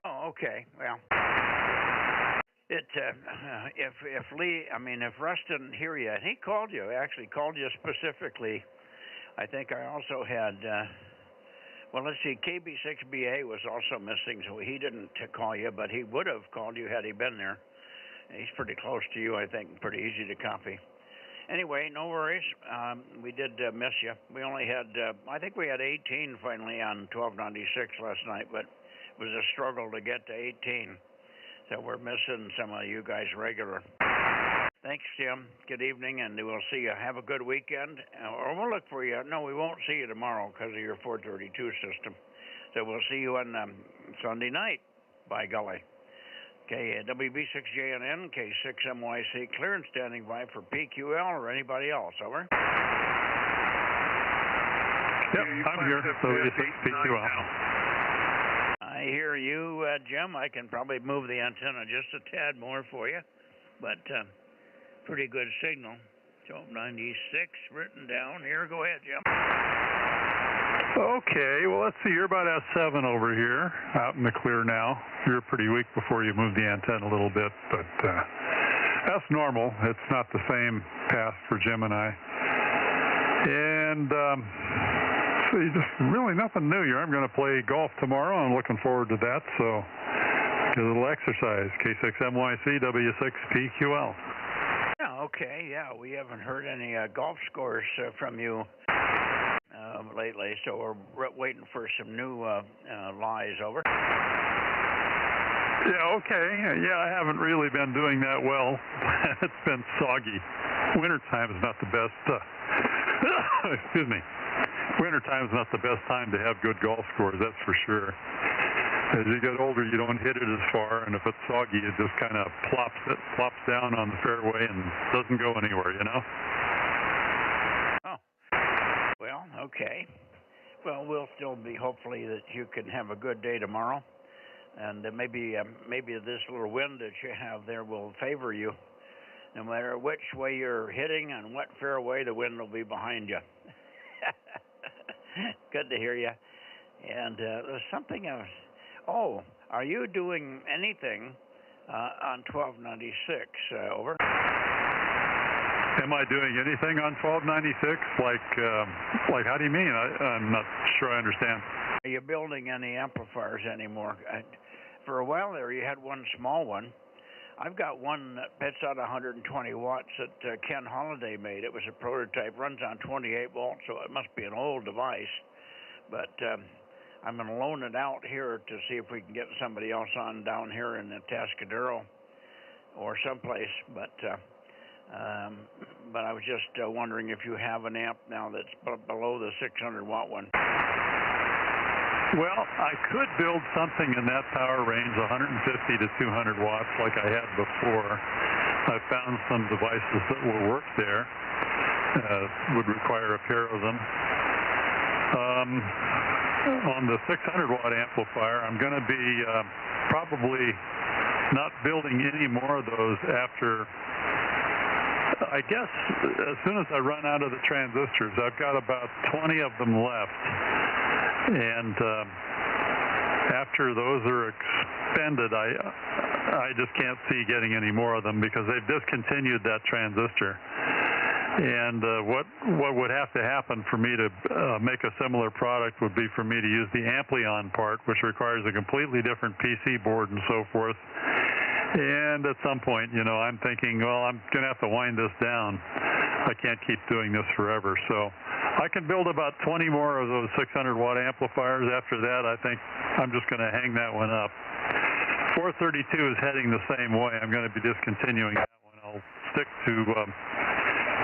Oh, okay. Well, if Russ didn't hear you, and he called you, actually called you specifically. I think I also had, well, let's see, KB6BA was also missing, so he didn't call you, but he would have called you had he been there. He's pretty close to you, I think, pretty easy to copy. Anyway, no worries. We did miss you. We only had, I think we had 18 finally on 1296 last night, but it was a struggle to get to 18. So we're missing some of you guys regular. Thanks, Jim. Good evening, and we'll see you. Have a good weekend. Or we'll look for you. No, we won't see you tomorrow because of your 432 system. So we'll see you on Sunday night, by golly. Okay, WB6JNN, K6MYC, clear and standing by for PQL or anybody else. Over. Yep, I'm here. So it's PQL. I hear you, Jim. I can probably move the antenna just a tad more for you, but pretty good signal. 1296 written down here. Go ahead, Jim. Okay, well, let's see. You're about S7 over here, out in the clear now. You're pretty weak before you move the antenna a little bit, but that's normal. It's not the same path for Jim and I. And see, just really nothing new here. I'm going to play golf tomorrow. I'm looking forward to that, so get a little exercise. K6MYC, W6PQL. Yeah, okay, yeah. We haven't heard any golf scores from you lately, so we're waiting for some new lies. Over. Yeah, okay. Yeah, I haven't really been doing that well. It's been soggy. Wintertime is not the best. Excuse me. Wintertime is not the best time to have good golf scores, that's for sure. As you get older, you don't hit it as far, and if it's soggy, it just kind of plops down on the fairway and doesn't go anywhere, you know? Oh. Well, okay. Well, we'll still be, hopefully, that you can have a good day tomorrow. And maybe this little wind that you have there will favor you. No matter which way you're hitting and what fairway, the wind will be behind you. Good to hear you. And there's something else. Oh, are you doing anything on 1296? Over. Am I doing anything on 1296? Like how do you mean? I'm not sure I understand. Are you building any amplifiers anymore? For a while there, you had one small one. I've got one that pits out 120 watts that Ken Holiday made. It was a prototype, runs on 28 volts, so it must be an old device. But I'm going to loan it out here to see if we can get somebody else on down here in the Tascadero or someplace. But I was just wondering if you have an amp now that's below the 600 watt one. Well, I could build something in that power range, 150 to 200 watts, like I had before. I found some devices that will work there. Would require a pair of them. On the 600 watt amplifier, I'm going to be probably not building any more of those after, I guess, as soon as I run out of the transistors. I've got about 20 of them left. And after those are expended, I just can't see getting any more of them because they've discontinued that transistor. And what would have to happen for me to make a similar product would be for me to use the Amplion part, which requires a completely different PC board and so forth. And at some point, you know, I'm thinking, well, I'm going to have to wind this down. I can't keep doing this forever. So I can build about 20 more of those 600 watt amplifiers. After that, I think I'm just going to hang that one up. 432 is heading the same way. I'm going to be discontinuing that one. I'll stick to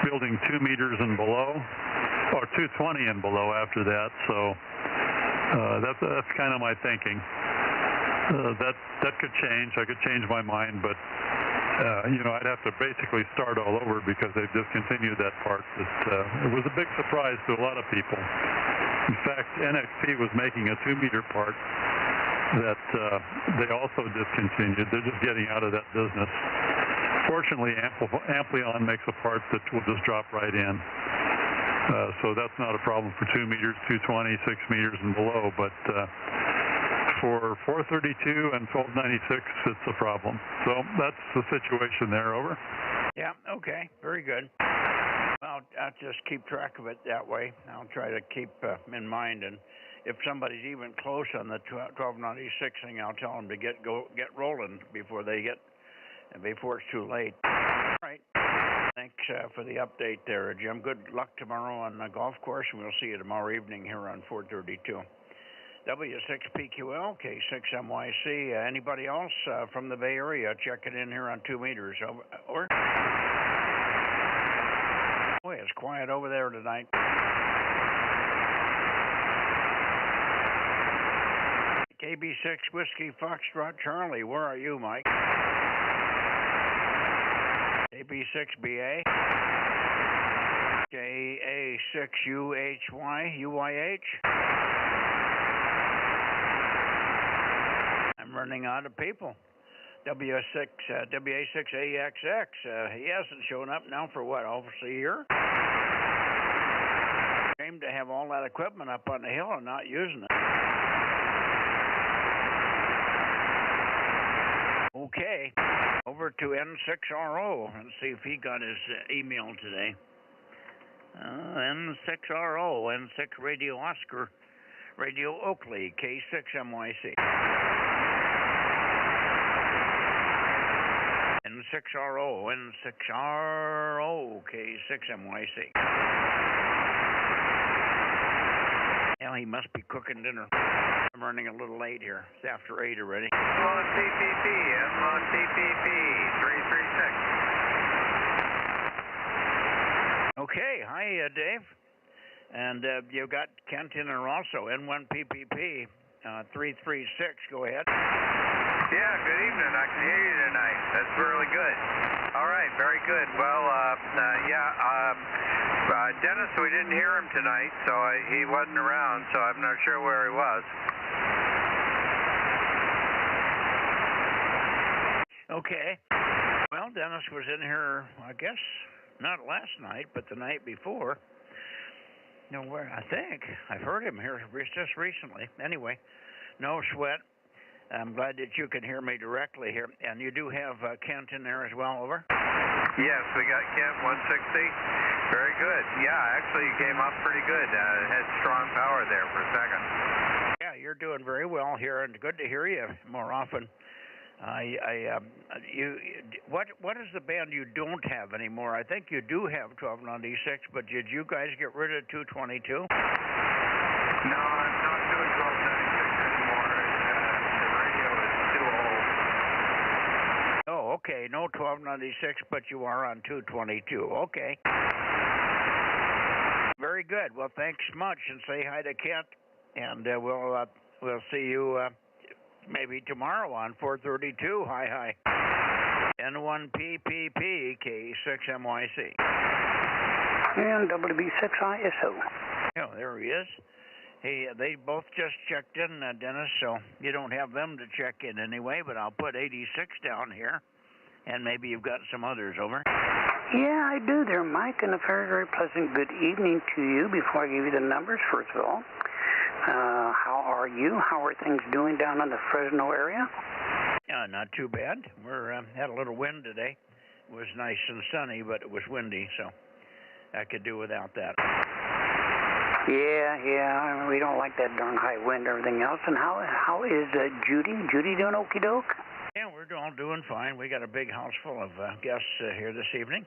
building 2 meters and below, or 220 and below after that. So that's kind of my thinking. That could change. I could change my mind, but I'd have to basically start all over because they've discontinued that part. It was a big surprise to a lot of people. In fact, NXP was making a 2-meter part that they also discontinued. They're just getting out of that business. Fortunately, Amplion makes a part that will just drop right in. So that's not a problem for 2 meters, 220, 6 meters and below. But for 432 and 1296, it's a problem. So that's the situation there. Over. Yeah, okay, very good. Well, I'll just keep track of it that way. I'll try to keep in mind, and if somebody's even close on the 1296 thing, I'll tell them to get rolling before it's too late. All right. Thanks for the update there, Jim. Good luck tomorrow on the golf course, and we'll see you tomorrow evening here on 432. W6PQL, K6MYC. Anybody else from the Bay Area checking in here on 2 meters? Over. Boy, it's quiet over there tonight. KB6 Whiskey Foxtrot Charlie, where are you, Mike? KB6BA. JA6UYH. I'm running out of people. WA6AXX. He hasn't shown up now for what, almost a year? Shame to have all that equipment up on the hill and not using it. Okay, over to N6RO and see if he got his email today. N6RO, N6 Radio Oscar, Radio Oakley, K6MYC. N6RO, N6RO, K6MYC. Well, he must be cooking dinner. I'm running a little late here. It's after 8 already. M1 TPP, M1 TPP, 336. Okay, hi, Dave. And you got Kent in there also, N1 PPP, 336. Go ahead. Yeah, good evening. I can hear you tonight. That's really good. All right, very good. Well, Dennis, we didn't hear him tonight, so he wasn't around, so I'm not sure where he was. Okay. Well, Dennis was in here, I guess, not last night, but the night before. Where I think I've heard him here just recently. Anyway, no sweat. I'm glad that you can hear me directly here. And you do have Kent in there as well, over? Yes, we got Kent, 160. Very good. Yeah, actually you came up pretty good. Had strong power there for a second. Yeah, you're doing very well here, and good to hear you more often. What is the band you don't have anymore? I think you do have 1296, but did you guys get rid of 222? No, I'm not doing 1296 anymore. The radio is too old. Oh, okay. No 1296, but you are on 222. Okay. Very good. Well, thanks much, and say hi to Kent, and we'll see you maybe tomorrow on 432. Hi. N1PPP, K6MYC. And WB6ISO. Oh, there he is. Hey, they both just checked in, Dennis, so you don't have them to check in anyway, but I'll put 86 down here, and maybe you've got some others, over. Yeah, I do there, Mike, and a very, very pleasant good evening to you. Before I give you the numbers, first of all, how are you? How are things doing down in the Fresno area? Not too bad. We're had a little wind today. It was nice and sunny, but it was windy, so I could do without that. Yeah, we don't like that darn high wind and everything else. And how is Judy? Judy doing okie doke? Yeah, we're all doing fine. We got a big house full of guests here this evening,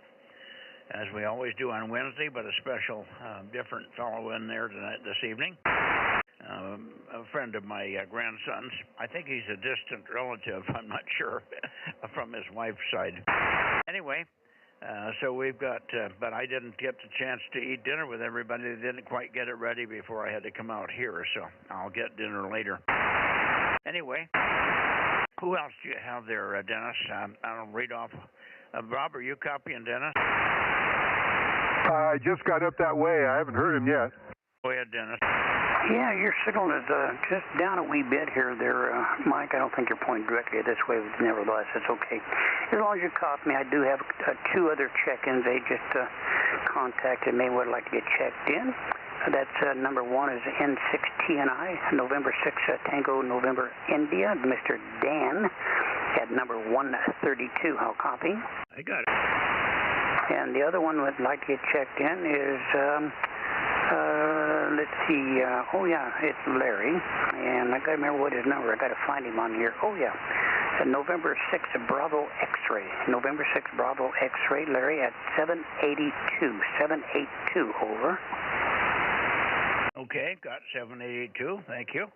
as we always do on Wednesday, but a special different fellow in there this evening. A friend of my grandson's. I think he's a distant relative, I'm not sure, from his wife's side. Anyway, so we've got, but I didn't get the chance to eat dinner with everybody. They didn't quite get it ready before I had to come out here, so I'll get dinner later. Anyway, who else do you have there, Dennis? I'll read off Rob, are you copying Dennis? I just got up that way. I haven't heard him yet. Go ahead, Dennis. Yeah, your signal is just down a wee bit here there, Mike. I don't think you're pointing directly this way, but nevertheless, it's okay. As long as you copy me, I do have two other check-ins. They just contacted me, would like to get checked in. That's number one is N6TNI, November 6 Tango, November, India. Mr. Dan at number 132. I'll copy. I got it. And the other one would like to get checked in is, let's see, oh yeah, it's Larry. And I got to remember what his number, I got to find him on here. Oh yeah, November 6 Bravo X-Ray. November 6 Bravo X-Ray, Larry at 782. 782, over. Okay, got 782. Thank you.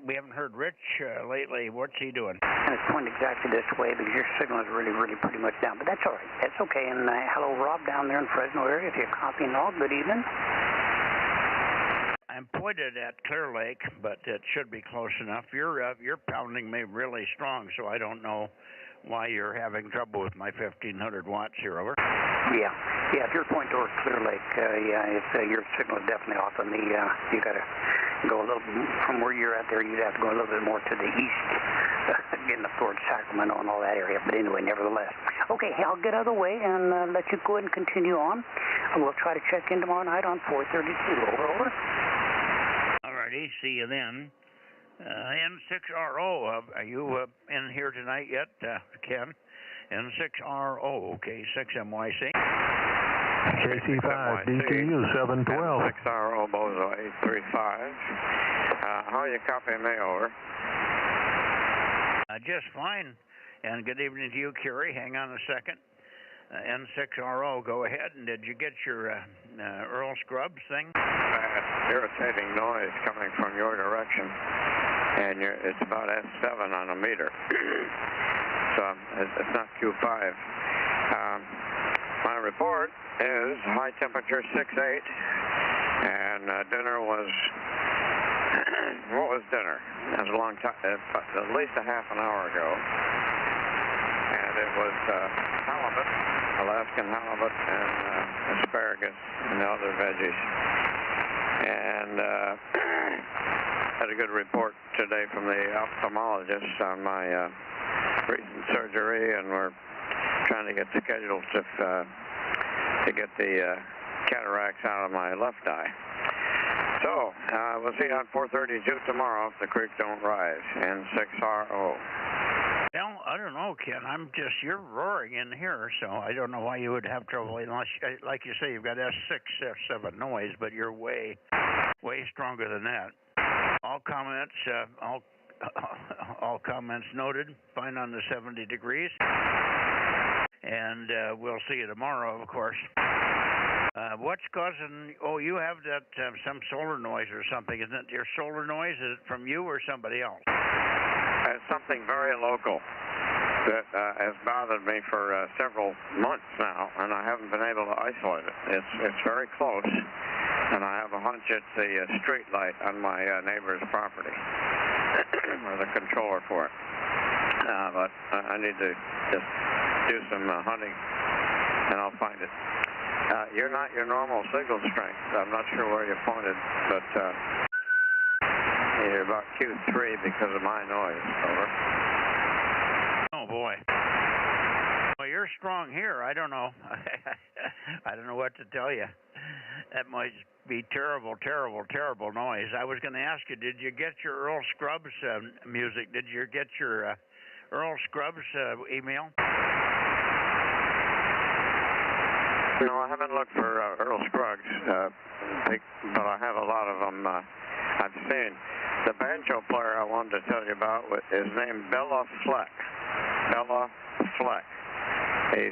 We haven't heard Rich lately. What's he doing? And it's pointing exactly this way because your signal is really pretty much down. But that's all right. That's okay. And hello, Rob, down there in Fresno area. If you're copying all, good evening. I'm pointed at Clear Lake, but it should be close enough. You're pounding me really strong, so I don't know why you're having trouble with my 1500 watts here, over. Yeah, if you're pointing towards Clear Lake, it's your signal is definitely off of me. You got to go a little from where you're at there. You'd have to go a little bit more to the east, getting up towards Sacramento and all that area. But anyway, nevertheless. Okay, I'll get out of the way and let you go ahead and continue on. We'll try to check in tomorrow night on 432. Over. Alrighty, see you then. N6RO, are you in here tonight yet, Ken? N6RO, okay, 6MYC. KC5, DTU 712. N6RO, Bozo 835. How are you copying me, over? Just fine. And good evening to you, Kerry. Hang on a second. N6RO, go ahead. And did you get your Earl Scrubs thing? Irritating noise coming from your direction. And it's about S7 on a meter. So it's not Q5. My report is high temperature 6.8. And dinner was, what was dinner? It was a long time, at least a half an hour ago. And it was halibut, Alaskan halibut, and asparagus and the other veggies. And had a good report today from the ophthalmologist on my recent surgery, and we're trying to get scheduled to get the cataracts out of my left eye. So we'll see you on 432 tomorrow if the creek don't rise. N6RO. Well, I don't know, Ken. You're roaring in here, so I don't know why you would have trouble unless, like you say, you've got S6, S7 noise, but you're way stronger than that. All comments noted. Fine on the 70 degrees. And we'll see you tomorrow, of course. What's causing, you have that, some solar noise or something, isn't it? Your solar noise, is it from you or somebody else? It's something very local that has bothered me for several months now, and I haven't been able to isolate it. It's very close, and I have a hunch it's the street light on my neighbor's property, or the controller for it. But I need to just do some hunting, and I'll find it. You're not your normal signal strength. I'm not sure where you pointed, but you're about Q3 because of my noise, over. Oh, boy. Well, you're strong here. I don't know. I don't know what to tell you. That might be terrible noise. I was going to ask you, did you get your Earl Scrubs music? Did you get your Earl Scrubs email? No, I haven't looked for Earl Scruggs, but I have a lot of them I've seen. The banjo player I wanted to tell you about is named Bella Fleck. Bella Fleck. He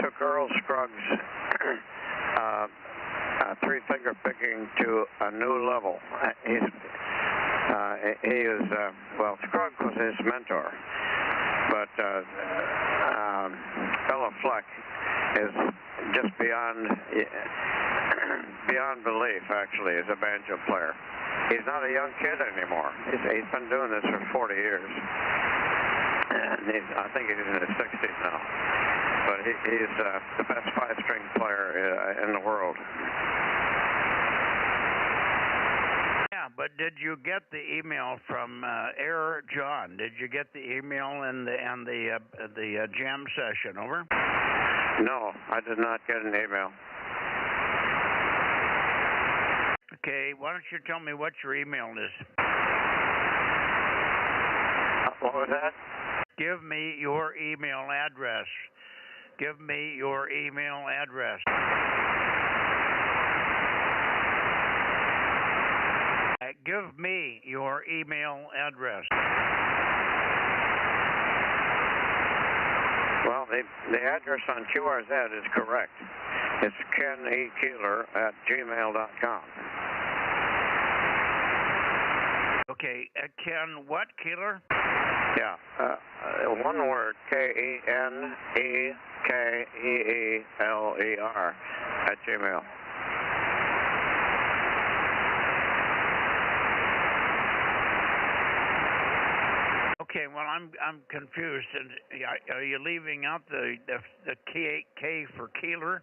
took Earl Scruggs three-finger picking to a new level. Scruggs was his mentor, but Bella Fleck is just beyond belief, actually, as a banjo player. He's not a young kid anymore. He's been doing this for 40 years. And I think he's in his 60s now. But he's the best 5-string player in the world. Yeah, but did you get the email from Air John? Did you get the email and the jam session? Over. No, I did not get an email. Okay, why don't you tell me what your email is? What was that? Give me your email address. Give me your email address. Give me your email address. Well, the address on QRZ is correct. It's kenekeeler@gmail.com. Okay, Ken what, Keeler? Yeah, one word, KENEKEELER @gmail. Okay, well, I'm confused. And are you leaving out the K for Keeler?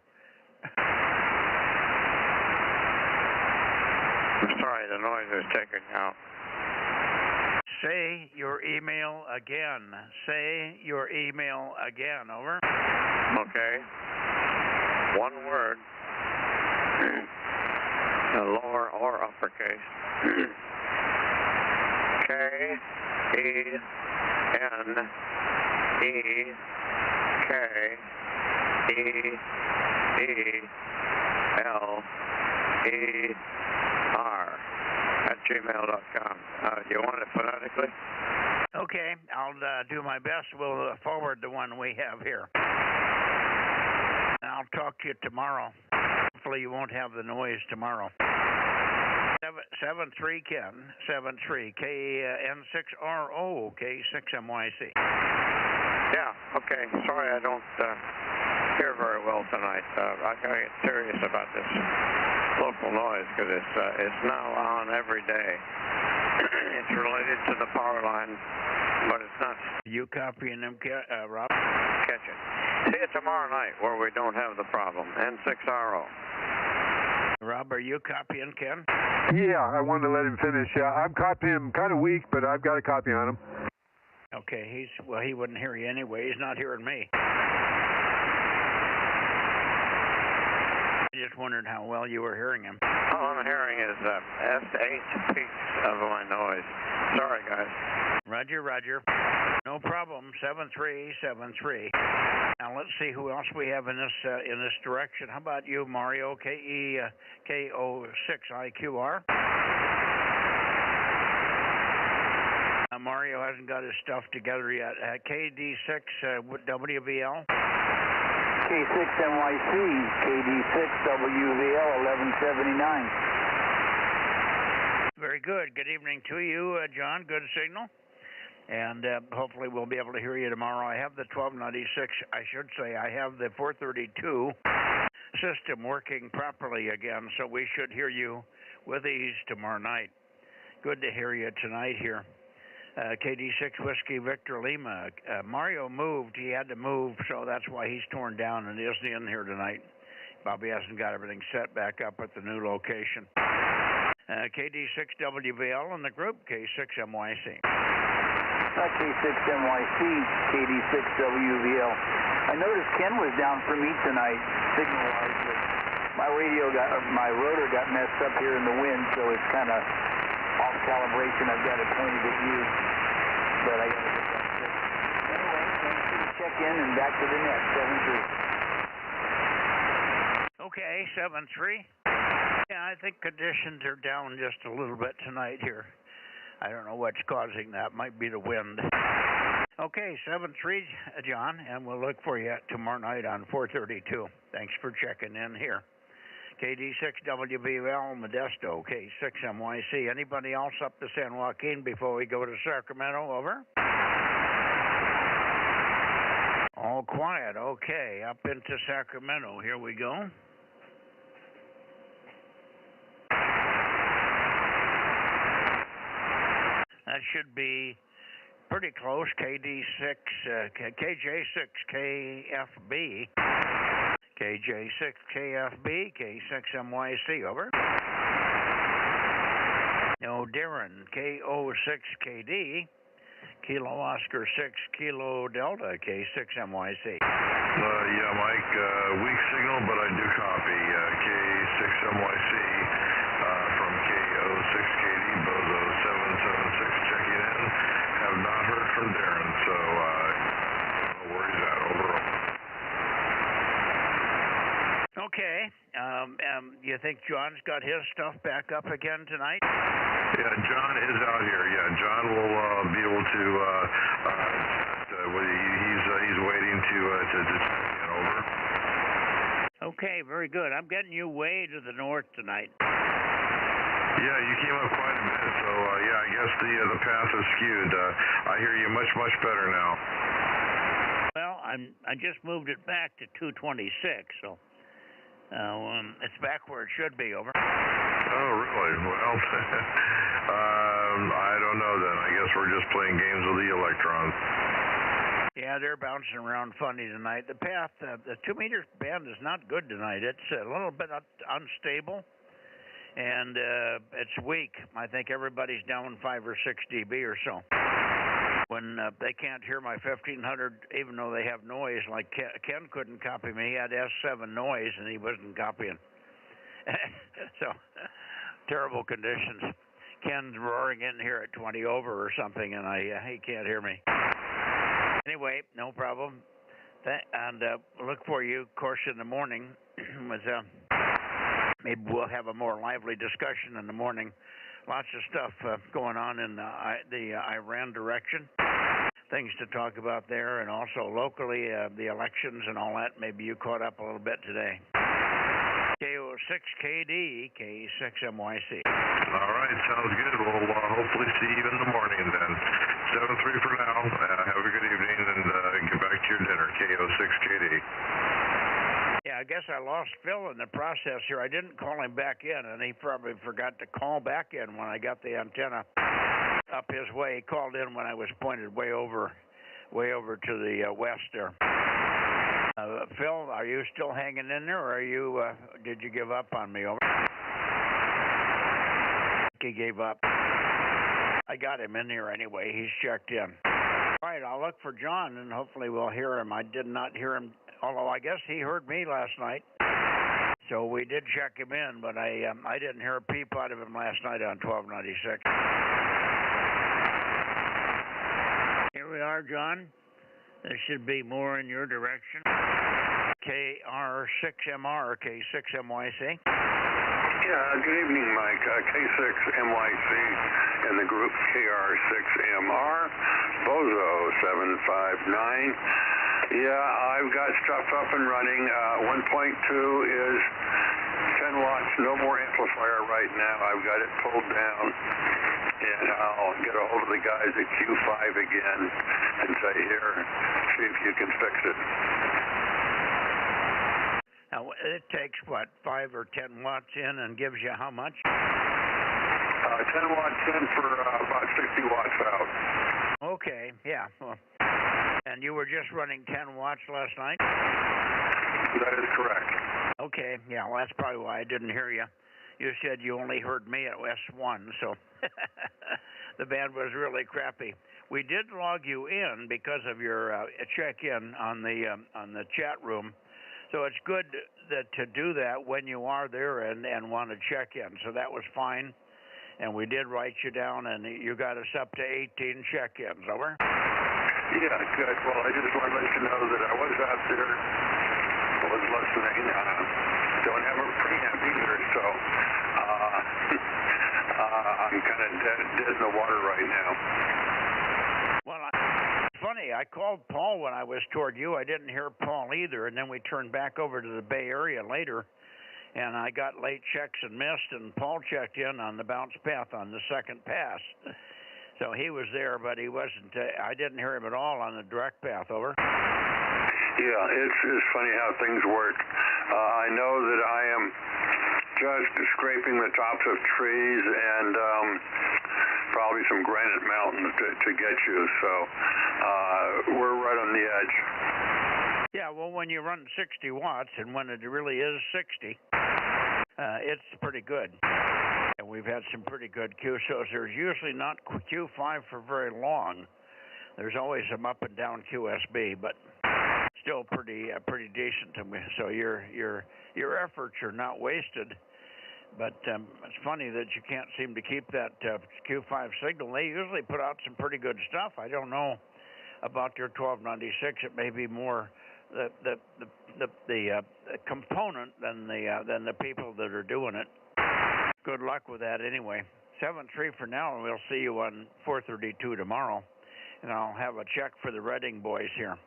I'm sorry, the noise is taken out. Say your email again. Say your email again. Over. Okay. One word. Lower or uppercase. KENEKEELER @gmail.com. You want it phonetically? Okay, I'll do my best. We'll forward the one we have here. I'll talk to you tomorrow. Hopefully you won't have the noise tomorrow. 73 Ken, 73 KN6RO K6MYC. Yeah, okay. Sorry I don't hear very well tonight. I gotta get serious about this local noise because it's now on every day. It's related to the power line, but it's not. You copying them, Rob? Catch it. See you tomorrow night where we don't have the problem. N6RO. Rob, are you copying Ken? Yeah, I wanted to let him finish. I'm copying him kind of weak, but I've got a copy on him. Okay, he wouldn't hear you anyway. He's not hearing me. I just wondered how well you were hearing him. All I'm hearing is S8 peaks of my noise. Sorry, guys. Roger, Roger. No problem. 7373. Now let's see who else we have in this direction. How about you, Mario? KEKO6IQR. Mario hasn't got his stuff together yet. KD6WVL. K6NYC, KD6WVL 1179. Very good. Good evening to you, John. Good signal. And hopefully we'll be able to hear you tomorrow. I have the 1296, I should say. I have the 432 system working properly again, so we should hear you with ease tomorrow night. Good to hear you tonight here. KD6 Whiskey Victor Lima. Mario moved. He had to move, so that's why he's torn down and isn't in here tonight. Bobby hasn't got everything set back up at the new location. KD6WVL in the group, K6MYC. K6MYC, KD6WVL. I noticed Ken was down for me tonight, signal-wise, but my rotor got messed up here in the wind, so it's kind of off calibration. I've got it pointed at you, but I got to get that fixed. Anyway, thanks for the check-in and back to the net, 7-3. Okay, 7-3. Yeah, I think conditions are down just a little bit tonight here. I don't know what's causing that. Might be the wind. Okay, 7-3, John, and we'll look for you tomorrow night on 432. Thanks for checking in here. KD6WVL Modesto, K6MYC. Anybody else up to San Joaquin before we go to Sacramento? Over. All quiet. Okay, up into Sacramento. Here we go. That should be pretty close. KJ6KFB. KJ6KFB, K6MYC, over. No, Darren, KO6KD, Kilo Oscar 6 Kilo Delta, K6MYC. Yeah, Mike, weak signal, but I do copy. K6MYC from KO6KD, Bozo 776 checking in. Have not heard from Darren, so where is that? Over. Okay. You think John's got his stuff back up again tonight? Yeah, John is out here. Yeah, John will be able to. He's waiting to check in. Over. Okay, very good. I'm getting you way to the north tonight. Yeah, you came up quite a bit, so yeah, I guess the path is skewed. I hear you much better now. Well, I just moved it back to 226, so it's back where it should be. Over. Oh, really? Well, I don't know then. I guess we're just playing games with the electrons. Yeah, they're bouncing around funny tonight. The path, the 2 meter band is not good tonight. It's a little bit unstable, and it's weak. I think everybody's down 5 or 6 dB or so. When they can't hear my 1500, even though they have noise, like Ken couldn't copy me. He had S7 noise, and he wasn't copying. So, terrible conditions. Ken's roaring in here at 20 over or something, and he can't hear me. Anyway, no problem. And look for you, of course, in the morning. Maybe we'll have a more lively discussion in the morning. Lots of stuff going on in the Iran direction. Things to talk about there, and also locally, the elections and all that. Maybe you caught up a little bit today. KO6KD, K6MYC. All right, sounds good. We'll hopefully see you in the morning then. 7-3 for now. Have a good evening, and get back to your dinner. KO6KD. Yeah, I guess I lost Phil in the process here. I didn't call him back in, and he probably forgot to call back in when I got the antenna up his way. He called in when I was pointed way over to the west there. Phil, are you still hanging in there, or did you give up on me? Over. He gave up. I got him in here anyway. He's checked in. All right, I'll look for John, and hopefully we'll hear him. I did not hear him, although I guess he heard me last night. So we did check him in, but I didn't hear a peep out of him last night on 1296. Here we are, John. There should be more in your direction. KR6MR, K6MYC. Yeah, good evening, Mike. K6MYC and the group KR6MR, Bozo 759. Yeah, I've got stuff up and running. 1.2 is 10 watts, no more amplifier right now. I've got it pulled down. And I'll get a hold of the guys at Q5 again and say, here, see if you can fix it. Now, it takes, what, 5 or 10 watts in and gives you how much? 10 watts in for about 60 watts out. Okay, yeah. Well, and you were just running 10 watts last night? That is correct. Okay, yeah, well, that's probably why I didn't hear you. You said you only heard me at S1, so the band was really crappy. We did log you in because of your check-in on the chat room. So it's good to do that when you are there and want to check in. So that was fine. And we did write you down, and you got us up to 18 check-ins. Over? Yeah, good. Well, I just want to let you know that I was out there, was listening. Don't have a preamp either, so I'm kind of dead in the water right now. Well, it's funny. I called Paul when I was toward you. I didn't hear Paul either, and then we turned back over to the Bay Area later, and I got late checks and missed, and Paul checked in on the bounce path on the second pass. So he was there, but he wasn't. I didn't hear him at all on the direct path. Over. Yeah, it's funny how things work. I know that I am just scraping the tops of trees and probably some granite mountains to get you. So we're right on the edge. Yeah, well, when you run 60 watts and when it really is 60, it's pretty good. And we've had some pretty good QSOs. There's usually not Q5 for very long. There's always some up and down QSB, but still pretty decent. So your efforts are not wasted. But it's funny that you can't seem to keep that Q5 signal. They usually put out some pretty good stuff. I don't know about your 1296. It may be more the component than the people that are doing it. Good luck with that anyway. 7-3 for now, and we'll see you on 432 tomorrow. And I'll have a check for the Reading boys here.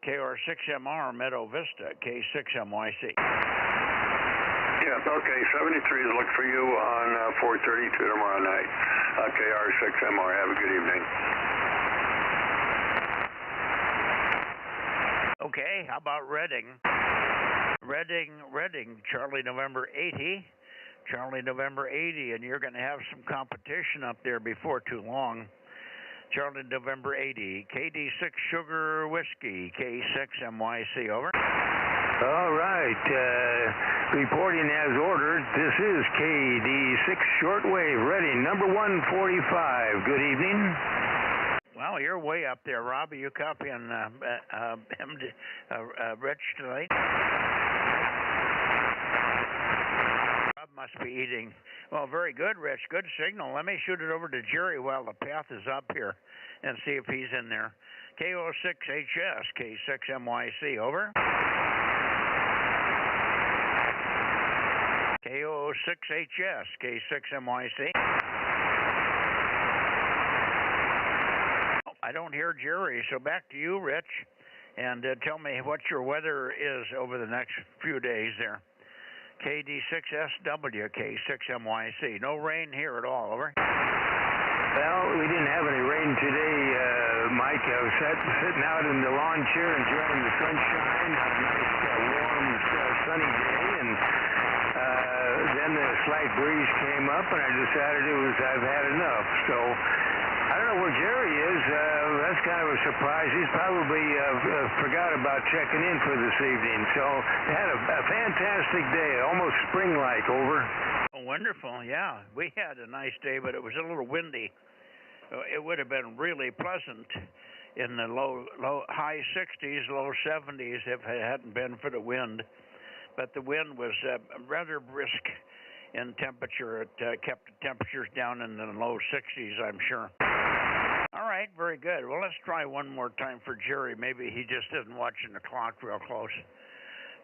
KR6MR Meadow Vista, K6MYC. Yes, okay, 73 is look for you on 432 tomorrow night. KR6MR, have a good evening. Okay, how about Reading? Reading, Charlie November 80. Charlie November 80, and you're going to have some competition up there before too long. Charlie November 80, KD6 Sugar Whiskey, K6MYC, over. All right, reporting as ordered, this is KD6 Shortwave, Reading, number 145. Good evening. Well, you're way up there, Rob. Are you copying Rich tonight? Rob must be eating. Well, very good, Rich. Good signal. Let me shoot it over to Jerry while the path is up here and see if he's in there. KO6HS, K6MYC, over. KO6HS, K6MYC. I don't hear Jerry, so back to you, Rich, and tell me what your weather is over the next few days there. KD6SW, K6MYC. No rain here at all, over. Well, we didn't have any rain today, Mike. I was sitting out in the lawn chair enjoying the sunshine, a nice, warm, sunny day, and then the slight breeze came up, and I decided I've had enough. So I don't know where Jerry is. That's kind of a surprise. He's probably forgot about checking in for this evening. So had a fantastic day, almost spring-like, over. Oh, wonderful, yeah. We had a nice day, but it was a little windy. It would have been really pleasant in the high 60s, low 70s if it hadn't been for the wind. But the wind was rather brisk in temperature. It kept the temperatures down in the low 60s, I'm sure. All right, very good. Well, let's try one more time for Jerry. Maybe he just isn't watching the clock real close.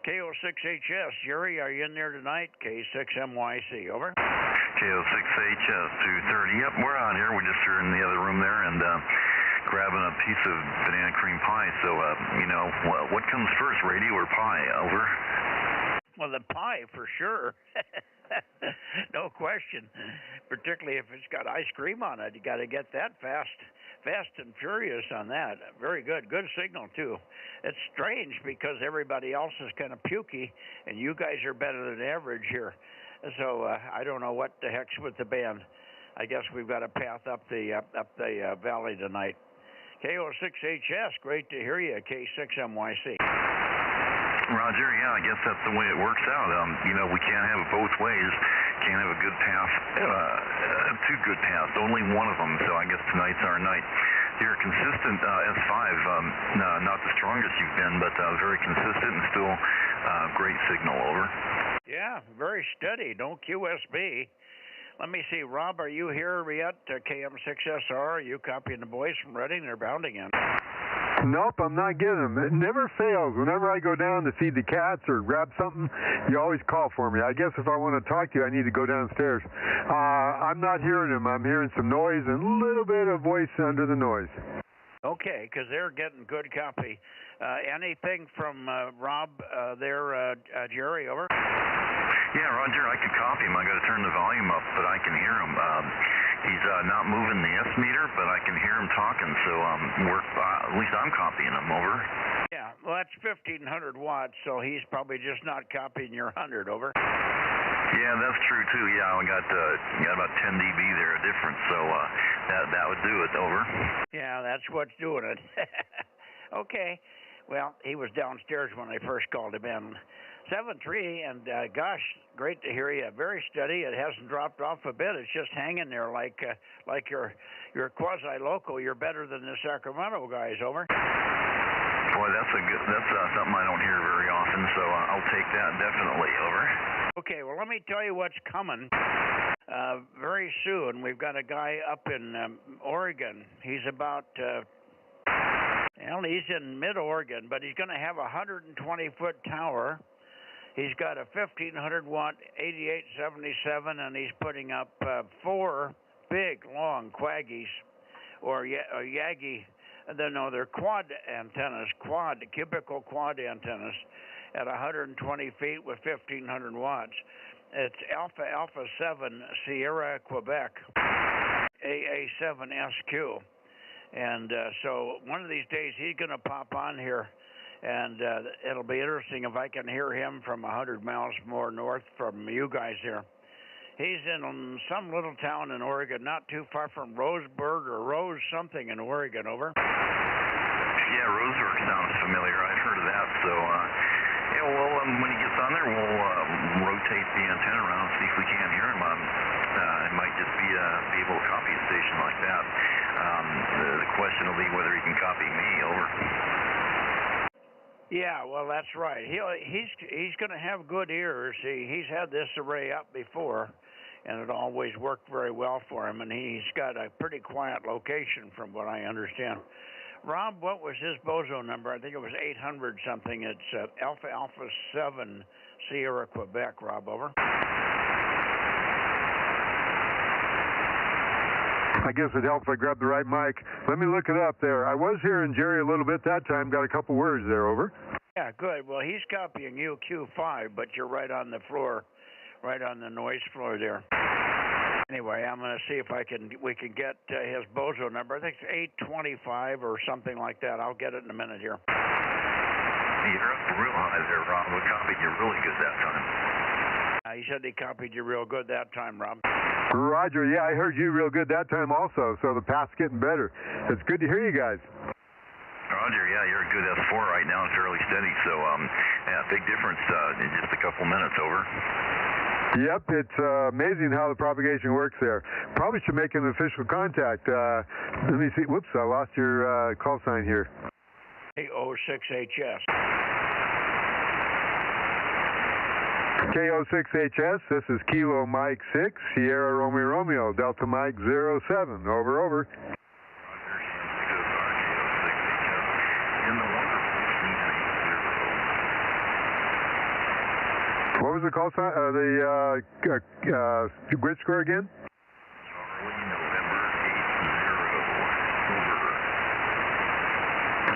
KO6HS, Jerry, are you in there tonight? K6MYC, over. KO6HS 230. Yep, we're on here. We just are in the other room there and grabbing a piece of banana cream pie. So, what comes first, radio or pie? Over. Well, the pie for sure. No question. Particularly if it's got ice cream on it. You got to get that fast and furious on that. Very good. Good signal, too. It's strange because everybody else is kind of pukey, and you guys are better than average here. So I don't know what the heck's with the band. I guess we've got a path up the valley tonight. KO6HS, great to hear you. K6MYC. Roger, yeah, I guess that's the way it works out. We can't have it both ways. Can't have a good path, two good paths, only one of them. So I guess tonight's our night. You're a consistent S5, not the strongest you've been, but very consistent and still great signal, over. Yeah, very steady, no QSB. Let me see, Rob, are you here yet? KM6SR, are you copying the boys from Reading? They're bounding in. Nope, I'm not getting them. It never fails. Whenever I go down to feed the cats or grab something, you always call for me. I guess if I want to talk to you, I need to go downstairs. I'm not hearing them. I'm hearing some noise and a little bit of voice under the noise. Okay, because they're getting good copy. Anything from Rob there, Jerry, over? Yeah, Roger, I could copy him. I got to turn the volume up, but I can hear him. He's not moving the S meter, but I can hear him talking, so at least I'm copying him, over. Yeah, well, that's 1,500 watts, so he's probably just not copying your 100, over. Yeah, that's true too. Yeah, I got about 10 dB there difference, so that would do it. Over. Yeah, that's what's doing it. Okay. Well, he was downstairs when I first called him in. 7.3, and gosh, great to hear you. Very steady. It hasn't dropped off a bit. It's just hanging there like you're quasi-local. You're better than the Sacramento guys. Over. Boy, that's something I don't hear very often, so I'll take that definitely. Over. Okay, well, let me tell you what's coming. Very soon, we've got a guy up in Oregon. He's about, he's in mid-Oregon, but he's going to have a 120-foot tower. He's got a 1,500-watt 8877, and he's putting up 4 big, long Quaggies, or Yagi. No, they're quad antennas, cubical quad antennas at 120 feet with 1,500 watts. It's Alpha 7 Sierra Quebec AA7SQ. And so one of these days he's going to pop on here, and it'll be interesting if I can hear him from 100 miles more north from you guys here. He's in some little town in Oregon, not too far from Roseburg or Rose something in Oregon. Over. Yeah, Roseburg sounds familiar. I've heard of that. So, when he gets on there, we'll rotate the antenna around and see if we can't hear him. It might just be able to copy a station like that. The question will be whether he can copy me. Over. Yeah, well, that's right. He's going to have good ears. He's had this array up before, and it always worked very well for him. And he's got a pretty quiet location, from what I understand. Rob, what was his Bozo number? I think it was 800 something. It's Alpha 7 Sierra Quebec. Rob, over. I guess it helps I grab the right mic. Let me look it up there. I was hearing Jerry a little bit that time. Got a couple words there. Over. Yeah, good. Well, he's copying you Q5, but you're right on the floor, right on the noise floor there. Anyway, I'm going to see if we can get his Bozo number. I think it's 825 or something like that. I'll get it in a minute here. You're up real high there, Rob. We copied you really good that time. He said he copied you real good that time, Rob. Roger, yeah, I heard you real good that time also, so the path's getting better. It's good to hear you guys. Roger, yeah, you're a good S4 right now and fairly steady, so big difference in just a couple minutes. Over. Yep, it's amazing how the propagation works there. Probably should make an official contact. Let me see. Whoops, I lost your call sign here. KO6HS. KO6HS, this is Kilo Mike 6, Sierra Romeo, Delta Mike 07. Over. What was the call sign? The grid square again?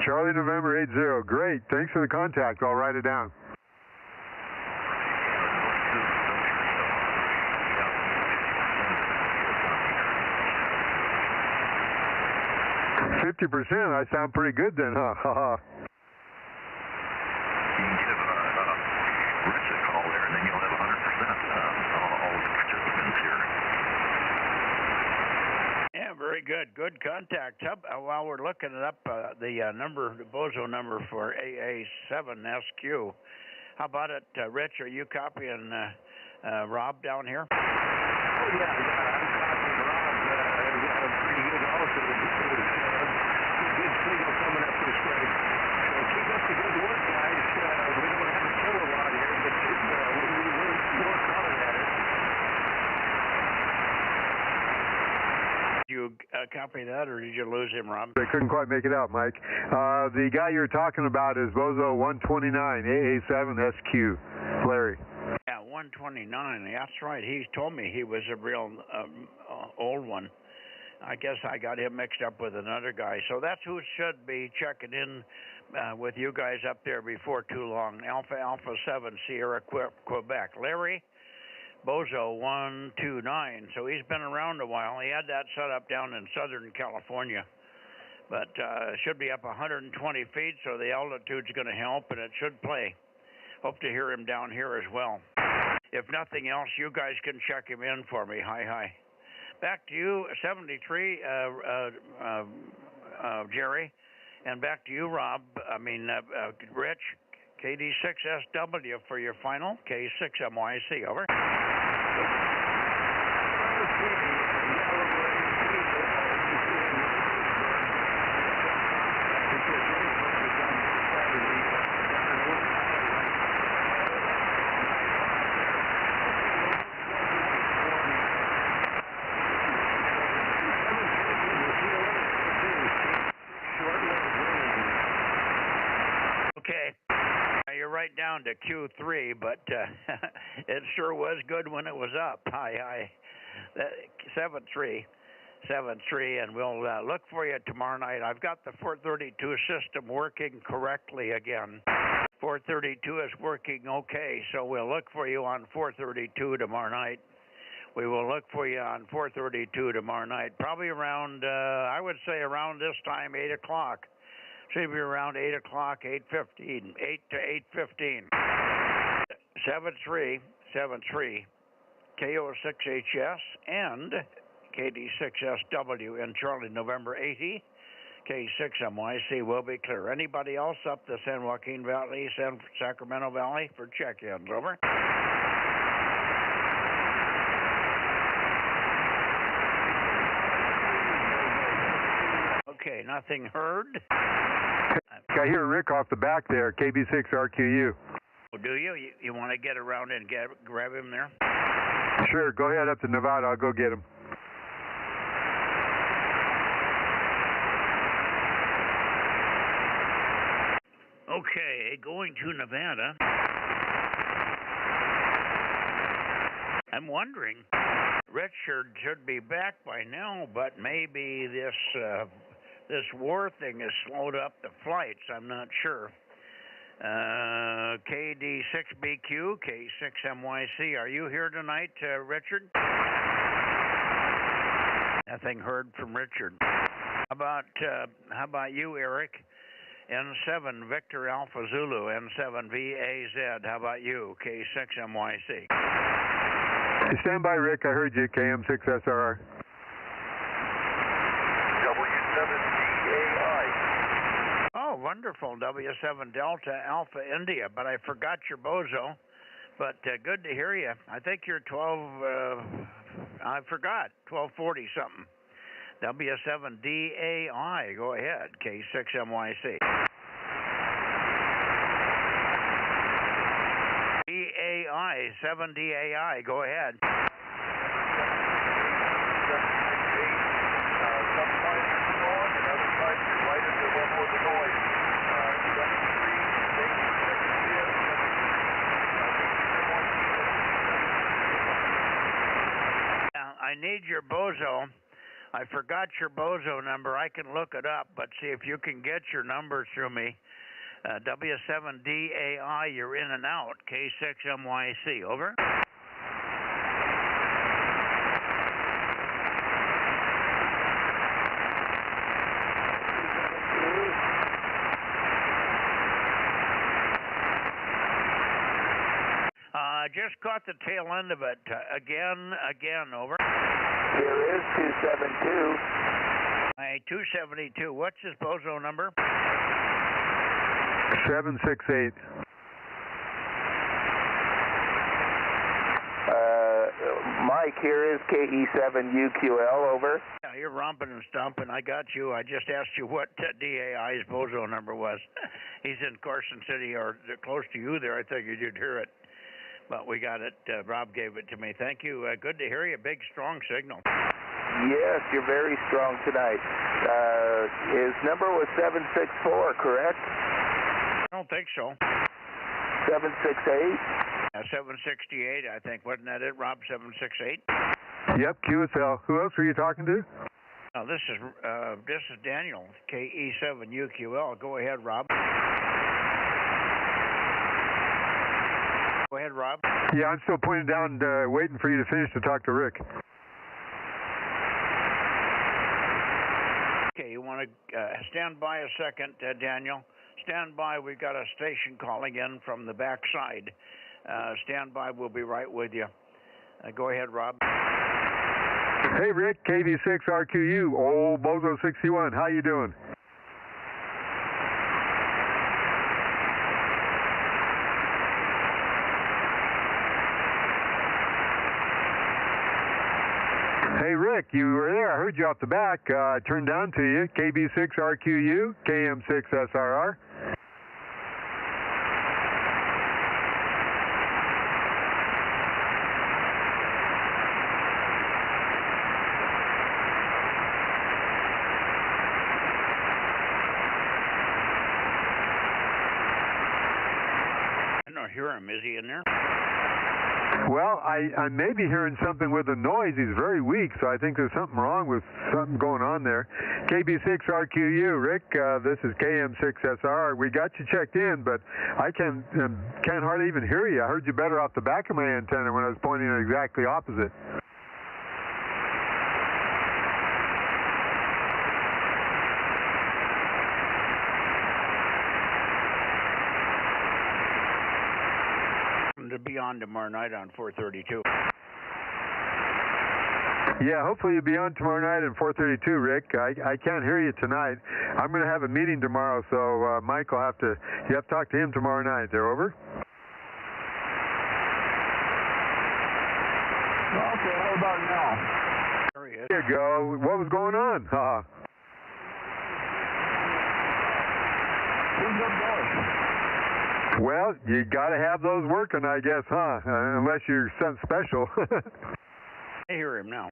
Charlie November 80. Great. Thanks for the contact. I'll write it down. %. I sound pretty good then, huh? You can give Rich a call there, and then you'll have 100% all the participants here. Yeah, very good. Good contact. While we're looking it up, the Bozo number for AA7SQ, how about it, Rich? Are you copying Rob down here? Oh, yeah, I'm copying Rob pretty good also. Good signal coming up this way. So keep up the good work, guys. We don't have a kilowatt here, but we work hard at it. Did you copy that, or did you lose him, Rob? I couldn't quite make it out, Mike. The guy you're talking about is Bozo 129 AA7SQ, Larry. Yeah, 129. That's right. He told me he was a real old one. I guess I got him mixed up with another guy. So that's who should be checking in with you guys up there before too long. Alpha 7 Sierra Quebec. Larry, Bozo 129. So he's been around a while. He had that set up down in Southern California. But should be up 120 feet, so the altitude's going to help, and it should play. Hope to hear him down here as well. if nothing else, you guys can check him in for me. Hi. Back to you, 73, Jerry, and back to you, Rob. Rich, KD6SW for your final, K6MYC, over. You're right down to Q3, but it sure was good when it was up. Hi. 7-3, and we'll look for you tomorrow night. I've got the 432 system working correctly again. 432 is working okay, so we'll look for you on 432 tomorrow night. We will look for you on 432 tomorrow night, probably around, I would say around this time, 8 o'clock. Should be around 8 o'clock, 8:15, 8 to 8:15. 7373, KO6HS, and KD6SW in Charlie, November 80. K6MYC will be clear. Anybody else up the San Joaquin Valley, Sacramento Valley for check-ins, over? Okay, nothing heard. I hear Rick off the back there, KB6RQU. Oh, do you? You want to get around and grab him there? Sure, go ahead up to Nevada. I'll go get him. Okay, going to Nevada. I'm wondering, Richard should be back by now, but maybe this war thing has slowed up the flights. I'm not sure. KD6BQ, K6MYC, are you here tonight, Richard? Nothing heard from Richard. How about you, Eric? N7 Victor Alpha Zulu, N7VAZ. How about you, K6MYC? Stand by, Rick. I heard you, KM6SRR. Oh, wonderful. W7 Delta Alpha India, but I forgot your Bozo. But good to hear you. I think you're 1240 something. W7DAI, go ahead, K6MYC. DAI, 7DAI, go ahead. I need your Bozo. I forgot your Bozo number. I can look it up, but see if you can get your number through me. W7DAI, you're in and out. K6MYC, over. Just caught the tail end of it. Again, over. Here is 272. Hey, 272. What's his Bozo number? 768. Mike, here is KE7UQL, over. Yeah, you're romping and stomping. I got you. I just asked you what DAI's Bozo number was. He's in Carson City or close to you there. I figured you'd hear it. But we got it. Rob gave it to me. Thank you. Good to hear you. Big, strong signal. Yes, you're very strong tonight. His number was 764, correct? I don't think so. 768? 768, I think. Wasn't that it, Rob? 768? Yep, QSL. Who else were you talking to? Oh, this is Daniel, KE7UQL. Go ahead, Rob. Go ahead, Rob. Yeah, I'm still pointing down, waiting for you to finish to talk to Rick. Okay, you want to stand by a second, Daniel? Stand by. We've got a station calling in from the backside. Stand by. We'll be right with you. Go ahead, Rob. Hey, Rick, KV6RQU, old Bozo 61. How you doing? Hey, Rick, you were there. I heard you off the back. I turned down to you. KB6RQU, KM6SRR. I don't hear him. Is he in there? Well, I may be hearing something with the noise. He's very weak, so I think there's something wrong with something going on there. KB6RQU, Rick, this is KM6SR. We got you checked in, but I can't hardly even hear you. I heard you better off the back of my antenna when I was pointing it exactly opposite. To be on tomorrow night on 432. Yeah, hopefully you'll be on tomorrow night at 432, Rick. I can't hear you tonight. I'm going to have a meeting tomorrow, so Mike will have to talk to him tomorrow night. They're over? Okay, how about now? There he is. There you go. What was going on? Who's up north? Well, you got to have those working, I guess, huh? Unless you're something special. I hear him now.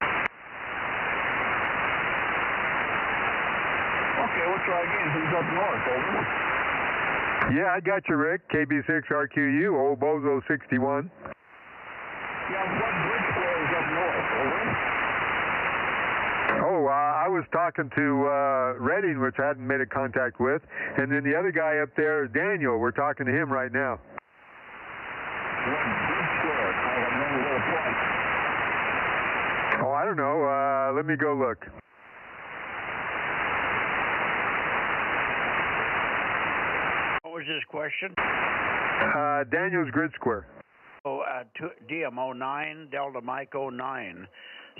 Okay, we'll try again. Who's up north? Over. Yeah, I got you, Rick. KB6RQU, old Bozo 61. Yeah, what bridge floor is up north? Over. Oh, I was talking to Redding, which I hadn't made a contact with, and then the other guy up there, Daniel. We're talking to him right now. Oh, I don't know. Let me go look. What was his question? Daniel's grid square. Oh, DMO 9, Delta Mike 09.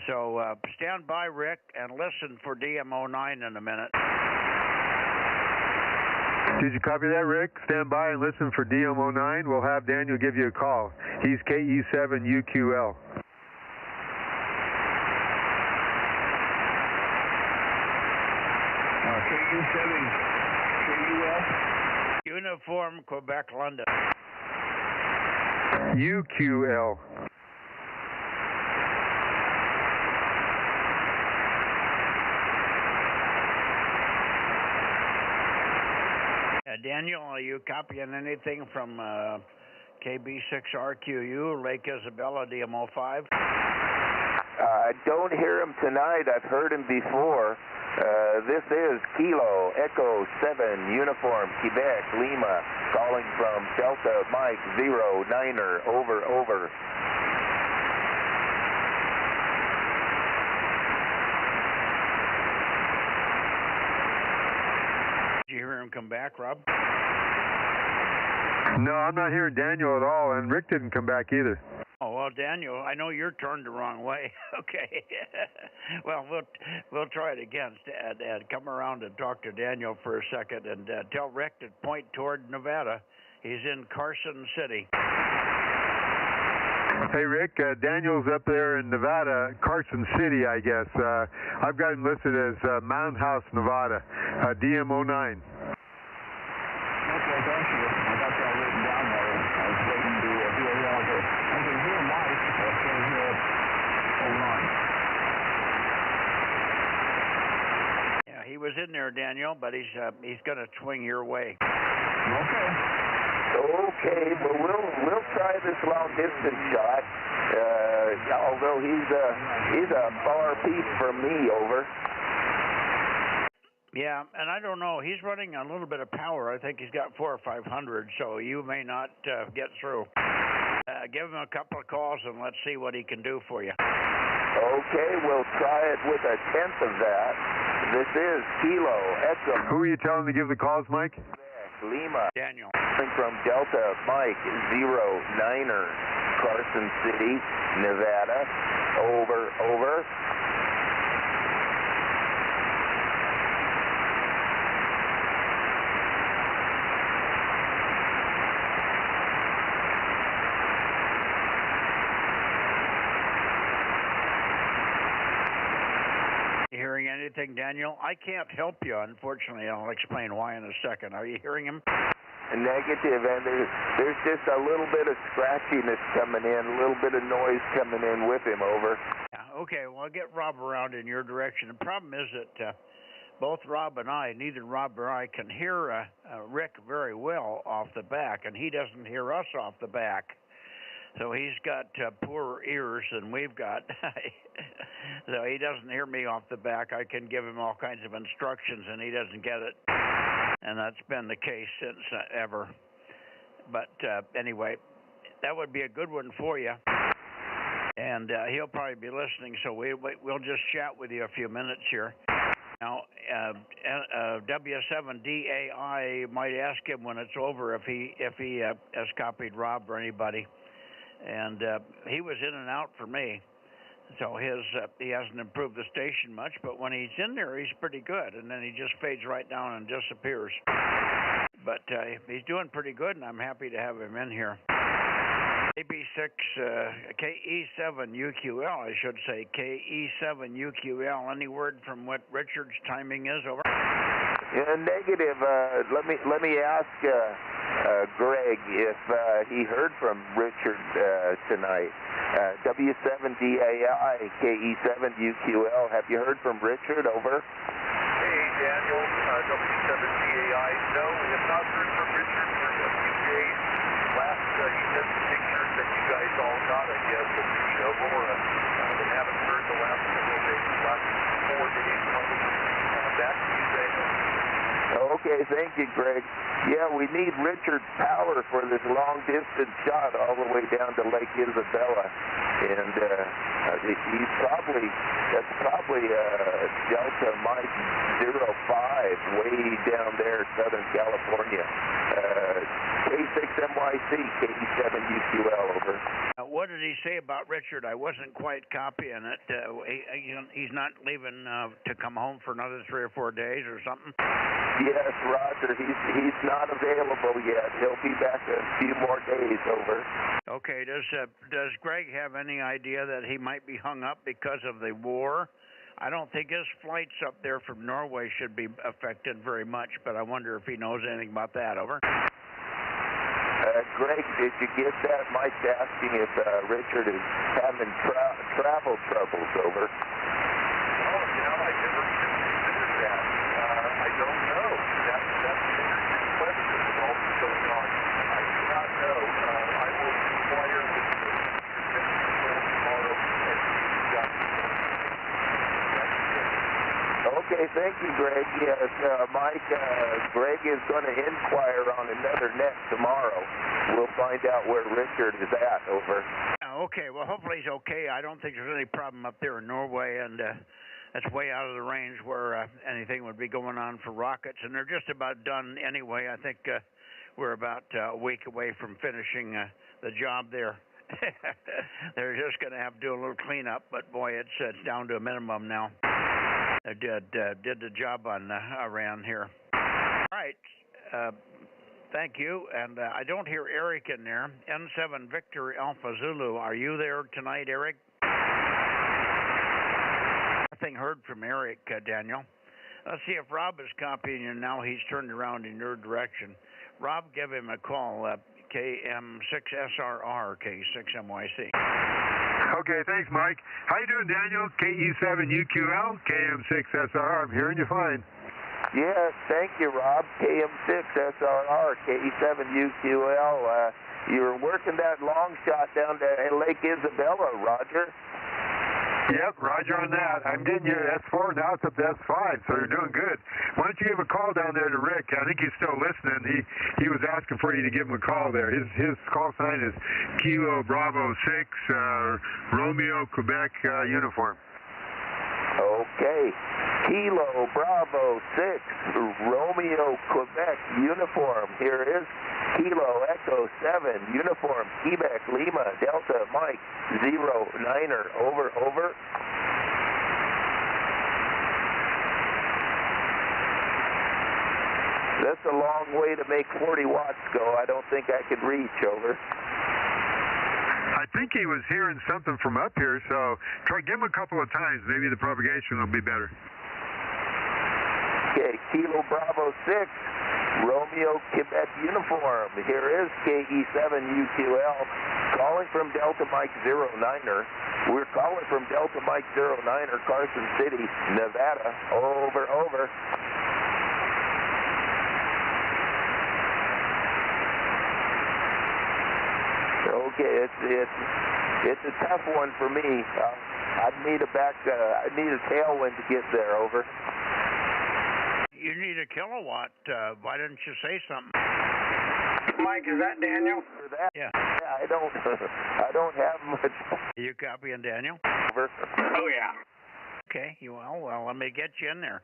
So stand by, Rick, and listen for DMO 9 in a minute. Did you copy that, Rick? Stand by and listen for DMO 9. We'll have Daniel give you a call. He's KE7UQL. KU7QL? Uniform Quebec, London. UQL. Daniel, are you copying anything from KB6RQU, Lake Isabella, DMO5? I don't hear him tonight. I've heard him before. This is Kilo Echo 7 Uniform Quebec Lima calling from Delta Mike 09er. Over, over. Did you hear him come back, Rob? No, I'm not hearing Daniel at all, and Rick didn't come back either. Oh, well, Daniel, I know you're turned the wrong way. Okay. Well, we'll try it again. And come around and talk to Daniel for a second and tell Rick to point toward Nevada. He's in Carson City. Hey, Rick, Daniel's up there in Nevada, Carson City, I guess. I've got him listed as Mound House, Nevada, DMO9. Okay, thank you. I got that written down there. I was waiting to hear it. I can hear Mike, but I can't hear O'Ron. Yeah, he was in there, Daniel, but he's going to swing your way. Okay. Okay, well, we'll try this long distance shot. Although he's a far piece from me. Over. Yeah, and I don't know. He's running a little bit of power. I think he's got 400 or 500, so you may not get through. Give him a couple of calls and let's see what he can do for you. Okay, we'll try it with a tenth of that. This is Kilo Echo. Who are you telling to give the calls, Mike? Lima. Daniel. From Delta, Mike, 09er, Carson City, Nevada. Over. Hearing anything, Daniel? I can't help you, unfortunately. I'll explain why in a second. Are you hearing him? Negative, and there's just a little bit of scratchiness coming in, a little bit of noise coming in with him. Over. Yeah, okay, well, I'll get Rob around in your direction. The problem is that both Rob and I, neither Rob or I, can hear Rick very well off the back, and he doesn't hear us off the back. So he's got poorer ears than we've got. So he doesn't hear me off the back. I can give him all kinds of instructions, and he doesn't get it. And that's been the case since ever. But anyway, that would be a good one for you. And he'll probably be listening, so we'll just chat with you a few minutes here. Now, W7DAI might ask him when it's over if he has copied Rob or anybody. And he was in and out for me, so he hasn't improved the station much, but when he's in there, he's pretty good, and then he just fades right down and disappears. But he's doing pretty good, and I'm happy to have him in here. AB6 KE7UQL, I should say, KE7UQL. Any word from what Richard's timing is? Over. Negative. Let me ask Greg if he heard from Richard tonight. W7DAI KE7UQL. Have you heard from Richard? Over. Hey Daniel, W7DAI. No, we have not heard from Richard for a few days. Last he sent some pictures that you guys all got, I guess, of the Aurora. We haven't heard the last couple of days. Last 4 days probably. Back to you, Daniel. Okay, thank you, Greg. Yeah, we need Richard's power for this long-distance shot all the way down to Lake Isabella. And that's probably Delta Mike 05 way down there in Southern California. K6MYC, KE7UQL, over. What did he say about Richard? I wasn't quite copying it. He's not leaving to come home for another 3 or 4 days or something? Yes, Roger. He's not available yet. He'll be back in a few more days. Over. Okay. Does Greg have any idea that he might be hung up because of the war? I don't think his flights up there from Norway should be affected very much, but I wonder if he knows anything about that. Over. Greg, did you get that? Mike's asking if Richard is having travel troubles. Over. Oh, I never considered that. I don't know. That's an interesting question with all that's going on. I do not know. I will inquire with tomorrow and see if he's got Okay, thank you, Greg. Yes, Mike, Greg is going to inquire on another net tomorrow. We'll find out where Richard is at. Over. Okay, well, hopefully he's okay. I don't think there's any problem up there in Norway, and that's way out of the range where anything would be going on for rockets, and they're just about done anyway. I think we're about a week away from finishing the job there. They're just going to have to do a little cleanup, but boy, it's down to a minimum now. I did the job on Iran here. All right. Thank you. And I don't hear Eric in there. N7 Victor Alpha Zulu. Are you there tonight, Eric? Nothing heard from Eric, Daniel. Let's see if Rob is copying you now. He's turned around in your direction. Rob, give him a call. KM6SRR, K6MYC. Okay, thanks, Mike. How you doing, Daniel? KE7UQL, KM6SR. I'm hearing you fine. Yes, thank you, Rob. KM6SRR, KE7UQL. You were working that long shot down to Lake Isabella, Roger. Yep, Roger on that. I'm getting you S4, now it's up to S5, so you're doing good. Why don't you give a call down there to Rick? I think he's still listening. He was asking for you to give him a call there. His call sign is Kilo Bravo 6, Romeo, Quebec, uniform. Okay. Kilo Bravo 6 Romeo Quebec uniform. Here is Kilo Echo 7 uniform Quebec Lima Delta Mike 09er. Over, over. That's a long way to make 40 watts go. I don't think I could reach. Over. I think he was hearing something from up here, so give him a couple of times. Maybe the propagation will be better. Okay, Kilo Bravo 6, Romeo Quebec uniform. Here is KE7UQL calling from Delta Mike 09er. We're calling from Delta Mike 09er, Carson City, Nevada. Over, over. Okay, it's a tough one for me. I'd need a tailwind to get there. Over. You need a kilowatt. Why didn't you say something? Mike, is that Daniel? For that? Yeah. I don't have much. You copying Daniel? Over. Oh yeah. Okay. Well, let me get you in there.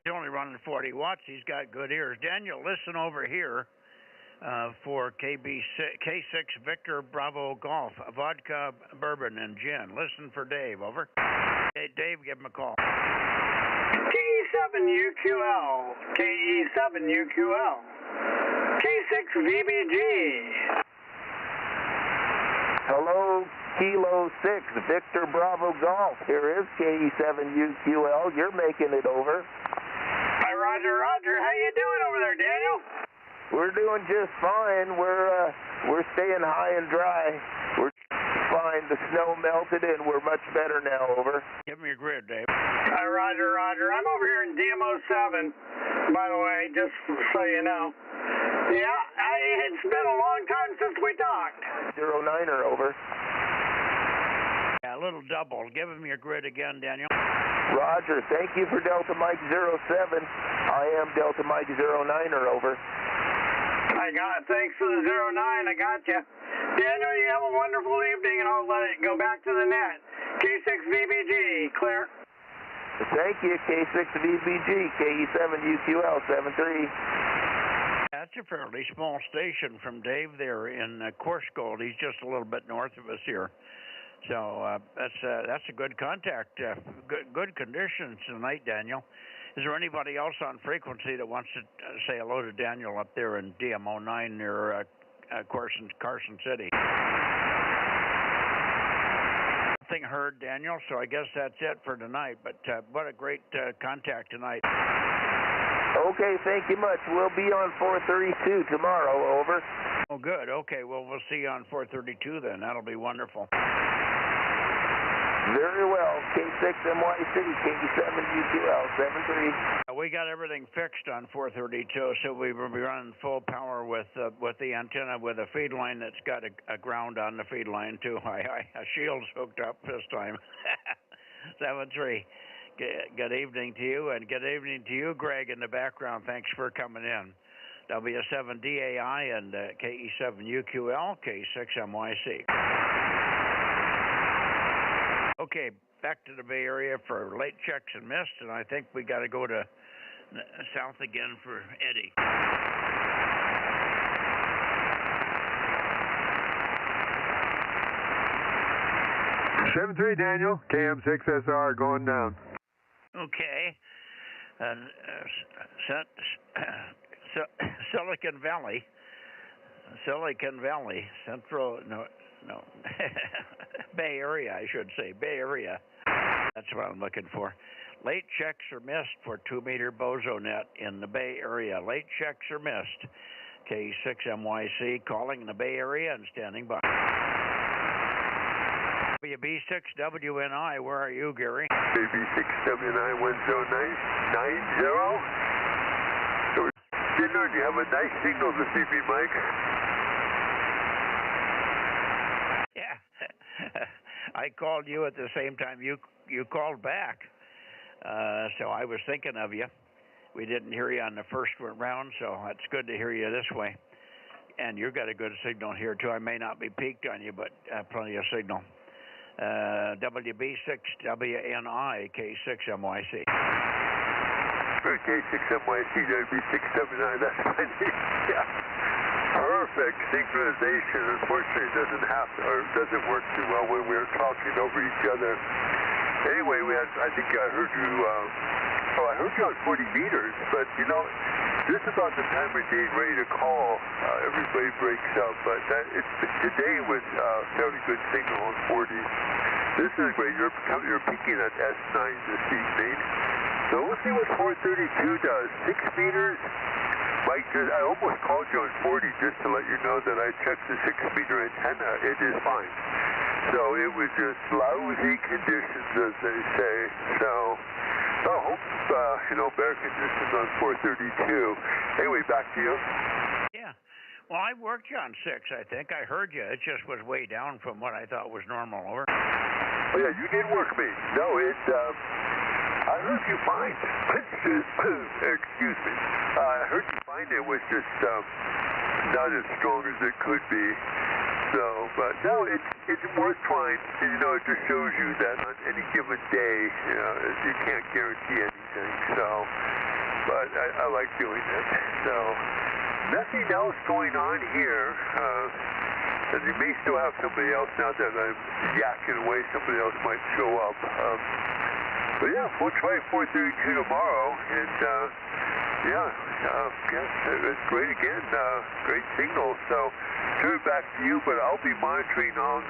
He's only running 40 watts. He's got good ears. Daniel, listen over here. For K6 Victor Bravo Golf, vodka, bourbon, and gin. Listen for Dave, over. Hey, Dave, give him a call. KE7UQL, KE7UQL, K6 VBG. Hello, Kilo 6 Victor Bravo Golf. Here is KE7UQL. You're making it over. Hi, Roger, Roger. How you doing over there, Daniel? We're doing just fine. We're staying high and dry. We're fine. The snow melted and we're much better now. Over. Give me your grid, Dave. Hi, Roger, Roger. I'm over here in DMO7, by the way, just so you know. Yeah, it's been a long time since we talked. 09er, over. Yeah, a little double. Give him your grid again, Daniel. Roger. Thank you for Delta Mike 07. I am Delta Mike 09er, over. I got it. Thanks for the 09. I got you. Daniel, you have a wonderful evening, and I'll let it go back to the net. K6 VBG, clear. Thank you, K6 VBG, KE7UQL 73. That's a fairly small station from Dave there in Coursegold. He's just a little bit north of us here. So that's a good contact. Good conditions tonight, Daniel. Is there anybody else on frequency that wants to say hello to Daniel up there in DMO9 near Carson City? Nothing heard, Daniel, so I guess that's it for tonight. But what a great contact tonight. Okay, thank you much. We'll be on 432 tomorrow, over. Oh, good. Okay, well, we'll see you on 432 then. That'll be wonderful. Very well. K6MYC, KE7UQL 73. We got everything fixed on 432, so we will be running full power with the antenna with a feed line that's got a ground on the feed line too. A shield's hooked up this time. 73. Good evening to you, and good evening to you, Greg, in the background. Thanks for coming in. W7DAI and KE7UQL, K6MYC. Okay, back to the Bay Area for late checks and missed, and I think we got to go to south again for Eddie. (7-3) Daniel, KM6SR going down. Okay. Silicon Valley, Central, no, Bay Area, I should say, Bay Area. That's what I'm looking for. Late checks are missed for 2-meter Bozo Net in the Bay Area. Late checks are missed. K6MYC calling in the Bay Area and standing by. WB6WNI, where are you, Gary? WB6WNI 10990. You have a nice signal this evening, Mike. Yeah. I called you at the same time you called back. So I was thinking of you. We didn't hear you on the first round, so it's good to hear you this way. And you got a good signal here, too. I may not be peaked on you, but plenty of signal. WB6WNI, K6MYC. K6MYC, that'd be 679. That's my name. Yeah. Perfect synchronization. Unfortunately, it doesn't work too well when we're talking over each other. Anyway, I think I heard you. I heard you on 40 meters, but you know, just about the time of day ready to call, everybody breaks up. But today was fairly good signal on 40. This is great. You're peaking at S9 this evening. So we'll see what 432 does. 6 meters. Mike, I almost called you on 40 just to let you know that I checked the 6-meter antenna. It is fine. So it was just lousy conditions, as they say. So I hope, better conditions on 432. Anyway, back to you. Yeah. Well, I worked you on 6, I think. I heard you. It just was way down from what I thought was normal. Over. Oh, yeah, you did work me. No, I heard you fine. Excuse me. I heard you fine. It was just not as strong as it could be. So, but no, it's worth trying. You know, it just shows you that on any given day, you can't guarantee anything. So, but I like doing it. So, nothing else going on here. And you may still have somebody else now that I'm yakking away. Somebody else might show up. But yeah, we'll try 432 tomorrow, and it's great again, great signal. So turn it back to you, but I'll be monitoring all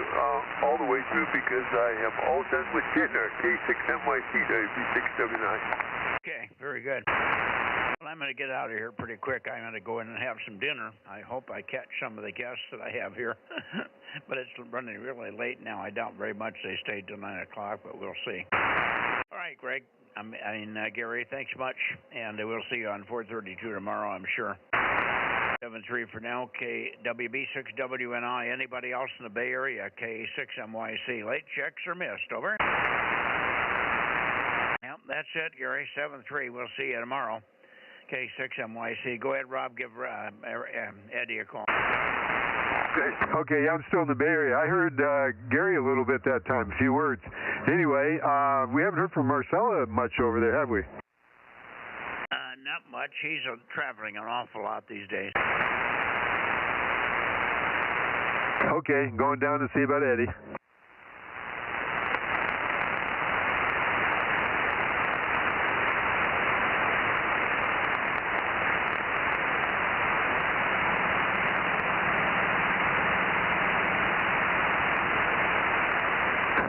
the way through because I am all done with dinner. K6MYC, WB679. Okay, very good. Well, I'm going to get out of here pretty quick. I'm going to go in and have some dinner. I hope I catch some of the guests that I have here. But it's running really late now. I doubt very much they stayed till 9 o'clock, but we'll see. All right, Greg. Gary, thanks much. And we'll see you on 432 tomorrow, I'm sure. 73 for now, KWB6WNI. Anybody else in the Bay Area? K6MYC. Late checks are missed. Over. Yep, that's it, Gary. 73. We'll see you tomorrow. K6MYC. Go ahead, Rob. Give Eddie a call. Okay, I'm still in the Bay Area. I heard Gary a little bit that time, a few words. Anyway, we haven't heard from Marcella much over there, have we? Not much. He's traveling an awful lot these days. Okay, going down to see about Eddie.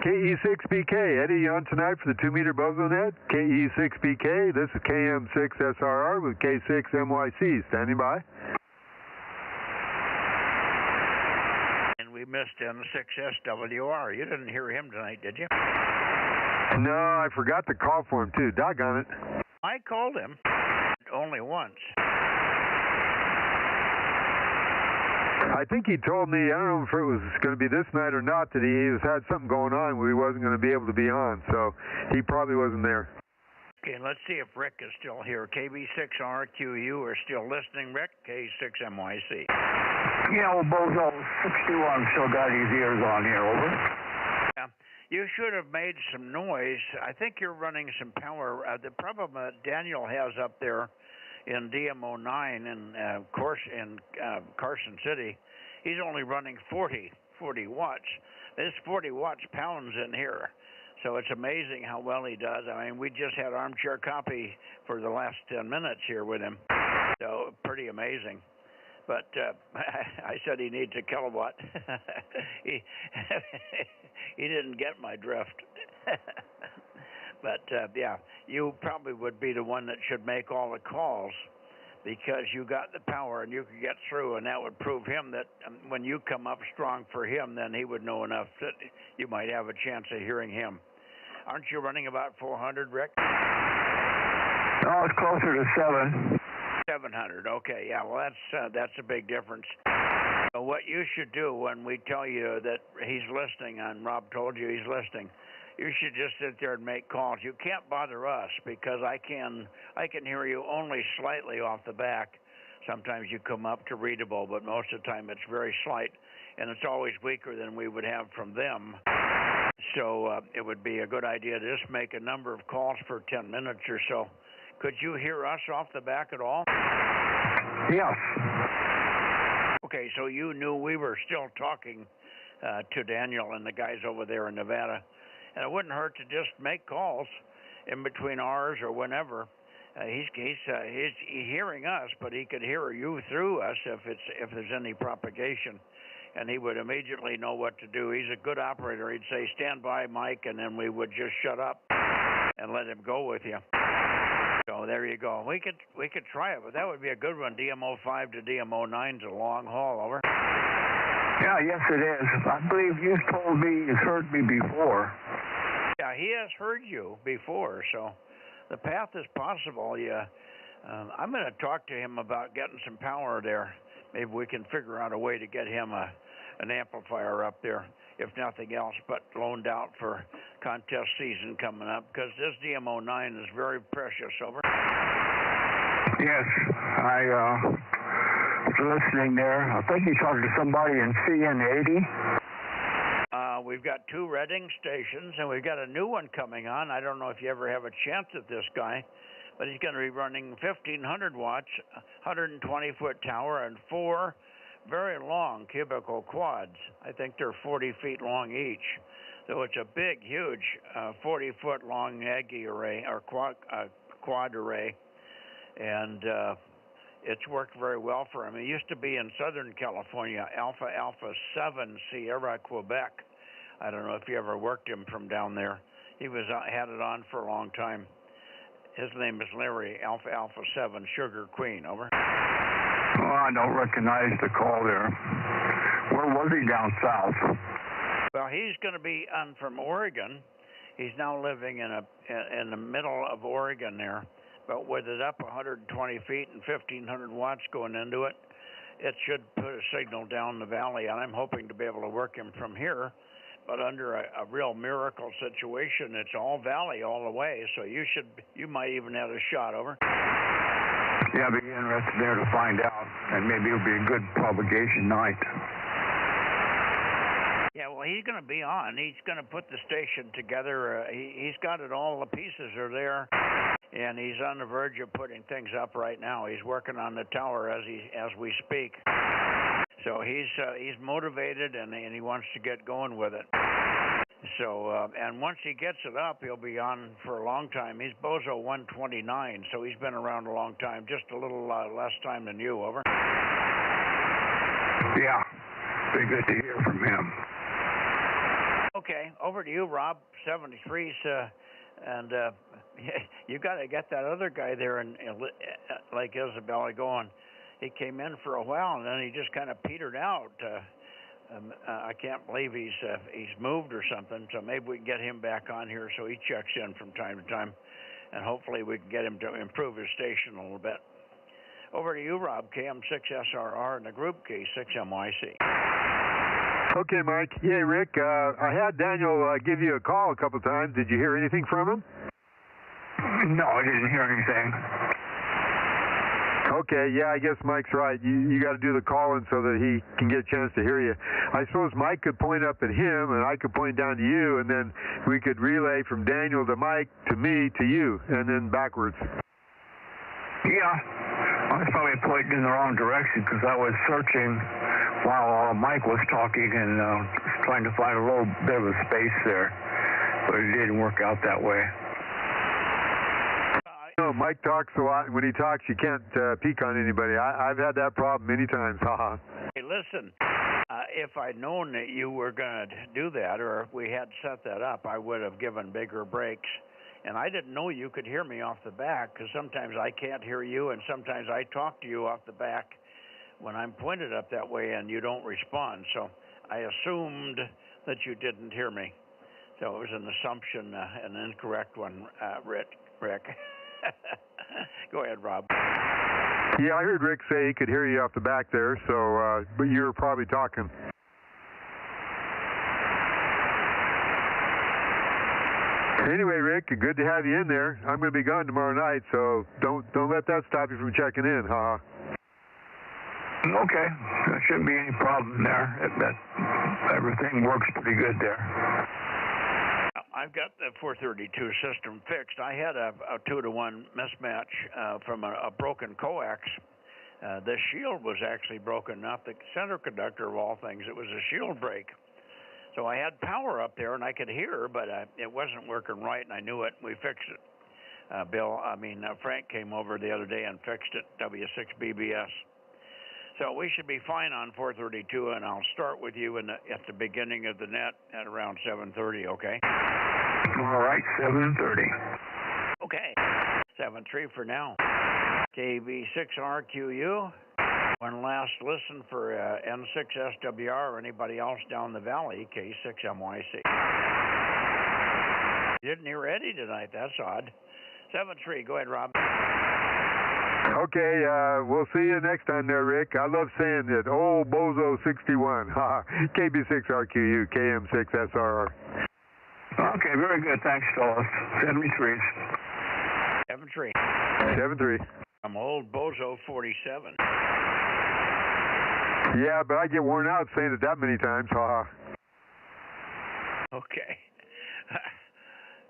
KE6BK, Eddie on tonight for the 2-meter Bozo Net. KE6BK, this is KM6SRR with K6MYC, standing by. And we missed M6SWR. You didn't hear him tonight, did you? No, I forgot to call for him too, doggone it. I called him only once. I think he told me, I don't know if it was going to be this night or not, that he had something going on where he wasn't going to be able to be on, so he probably wasn't there. Okay, let's see if Rick is still here. KB6RQU are still listening, Rick? K6MYC. Yeah, well, Bozo 61 still got his ears on here, over. Yeah, you should have made some noise. I think you're running some power. The problem that Daniel has up there in DMO9 in Carson City, he's only running 40 watts. There's 40 watts pounds in here. So it's amazing how well he does. I mean, we just had armchair copy for the last 10 minutes here with him. So pretty amazing. But I said he needs a kilowatt. he didn't get my drift. But, yeah, you probably would be the one that should make all the calls because you got the power and you could get through, and that would prove him that when you come up strong for him, then he would know enough that you might have a chance of hearing him. Aren't you running about 400, Rick? No, it's closer to 700, okay. Yeah, well, that's a big difference. So what you should do when we tell you that he's listening, and Rob told you he's listening, you should just sit there and make calls. You can't bother us because I can hear you only slightly off the back. Sometimes you come up to readable, but most of the time it's very slight, and it's always weaker than we would have from them. So it would be a good idea to just make a number of calls for 10 minutes or so. Could you hear us off the back at all? Yes. Okay, so you knew we were still talking to Daniel and the guys over there in Nevada. And it wouldn't hurt to just make calls in between ours or whenever. He's hearing us, but he could hear you through us if there's any propagation, and he would immediately know what to do. He's a good operator. He'd say, "Stand by, Mike," and then we would just shut up and let him go with you. So there you go. We could try it, but that would be a good one. DMO5 to DMO9's a long haul. Over. Yeah, yes it is. I believe you told me you've heard me before. Yeah, he has heard you before, so the path is possible. Yeah, I'm going to talk to him about getting some power there. Maybe we can figure out a way to get him an amplifier up there, if nothing else, but loaned out for contest season coming up, because this DMO9 is very precious. Over. Yes, I was listening there. I think you talked to somebody in CN80. We've got 2 Reading stations, and we've got a new one coming on. I don't know if you ever have a chance at this guy, but he's going to be running 1,500 watts, 120-foot tower, and 4 very long cubicle quads. I think they're 40 feet long each. So it's a big, huge 40-foot long Aggie array, or quad array. And it's worked very well for him. He used to be in Southern California, Alpha 7 Sierra, Quebec. I don't know if you ever worked him from down there. He had it on for a long time. His name is Larry, Alpha 7 Sugar Queen. Over. Oh, I don't recognize the call there. Where was he down south? Well, he's going to be on from Oregon. He's now living in the middle of Oregon there. But with it up 120 feet and 1,500 watts going into it, it should put a signal down the valley. And I'm hoping to be able to work him from here. But under a real miracle situation, it's all valley all the way. So you might even have a shot. Over. Yeah, I'd be interested there to find out, and maybe it'll be a good propagation night. Yeah, well, he's going to be on. He's going to put the station together. He's got it all. The pieces are there, and he's on the verge of putting things up right now. He's working on the tower as we speak. So he's motivated, and he wants to get going with it. So, and once he gets it up, he'll be on for a long time. He's Bozo 129, so he's been around a long time, just a little less time than you. Over. Yeah, be good to hear from him. Okay, over to you, Rob. 73's, and you got to get that other guy there in Lake Isabella going. He came in for a while, and then he just kind of petered out. I can't believe he's moved or something, so maybe we can get him back on here so he checks in from time to time, and hopefully we can get him to improve his station a little bit. Over to you, Rob, KM6SRR and the group K6MYC. Okay, Mike. Yeah, Rick, I had Daniel give you a call a couple times. Did you hear anything from him? No, I didn't hear anything. Okay, yeah, I guess Mike's right. You got to do the calling so that he can get a chance to hear you. I suppose Mike could point up at him, and I could point down to you, and then we could relay from Daniel to Mike to me to you, and then backwards. Yeah, I was probably pointing in the wrong direction because I was searching while Mike was talking and trying to find a little bit of a space there, but it didn't work out that way. No, Mike talks a lot. When he talks, you can't peek on anybody. I've had that problem many times. Haha. Hey, listen, if I'd known that you were going to do that, or if we had set that up, I would have given bigger breaks. And I didn't know you could hear me off the back, because sometimes I can't hear you, and sometimes I talk to you off the back when I'm pointed up that way and you don't respond. So I assumed that you didn't hear me. So it was an assumption, an incorrect one, Rick. Go ahead, Rob. Yeah, I heard Rick say he could hear you off the back there, so but you were probably talking. Anyway, Rick, good to have you in there. I'm going to be gone tomorrow night, so don't let that stop you from checking in, haha. Okay, there shouldn't be any problem there. Everything works pretty good there. I've got the 432 system fixed. I had a 2-to-1 mismatch from a broken coax. The shield was actually broken, not the center conductor of all things. It was a shield break. So I had power up there, and I could hear, but it wasn't working right, and I knew it. We fixed it. Frank came over the other day and fixed it, W6BBS. So we should be fine on 432, and I'll start with you at the beginning of the net at around 7:30, okay? All right, 7:30. Okay, 7-3 for now. KB6RQU. One last listen for N6SWR or anybody else down the valley, K6MYC. Didn't hear Eddie tonight, that's odd. 7-3, go ahead, Rob. Okay, we'll see you next time there, Rick. I love saying it. Oh, Bozo 61. KB6RQU, KM6SRR. Okay, very good. Thanks, fellas. 73. 7-3. 7-3. I'm old Bozo 47. Yeah, but I get worn out saying it that many times. Okay.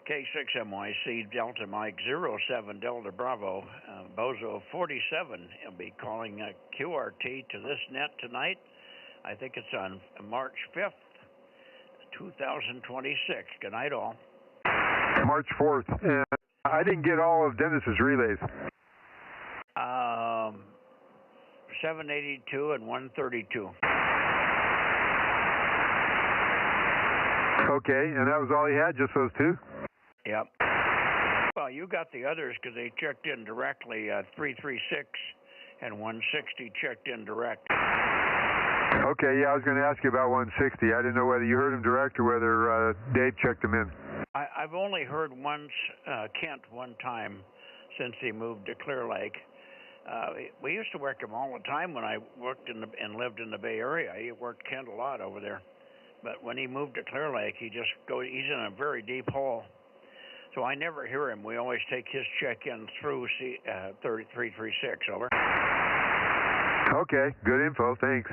K6MYC Delta Mike 07 Delta Bravo, Bozo 47. He'll be calling QRT to this net tonight. I think it's on March 5th, 2026. Good night, all. March 4th. And I didn't get all of Dennis's relays. 782 and 132. Okay, and that was all he had, just those two? Yep. Well, you got the others because they checked in directly. 336 and 160 checked in direct. Okay, yeah, I was going to ask you about 160. I didn't know whether you heard him direct or whether Dave checked him in. I've only heard Kent one time since he moved to Clear Lake. We used to work him all the time when I worked and lived in the Bay Area. He worked Kent a lot over there. But when he moved to Clear Lake, he's in a very deep hole. So I never hear him. We always take his check-in through 336, over. Okay, good info, thanks.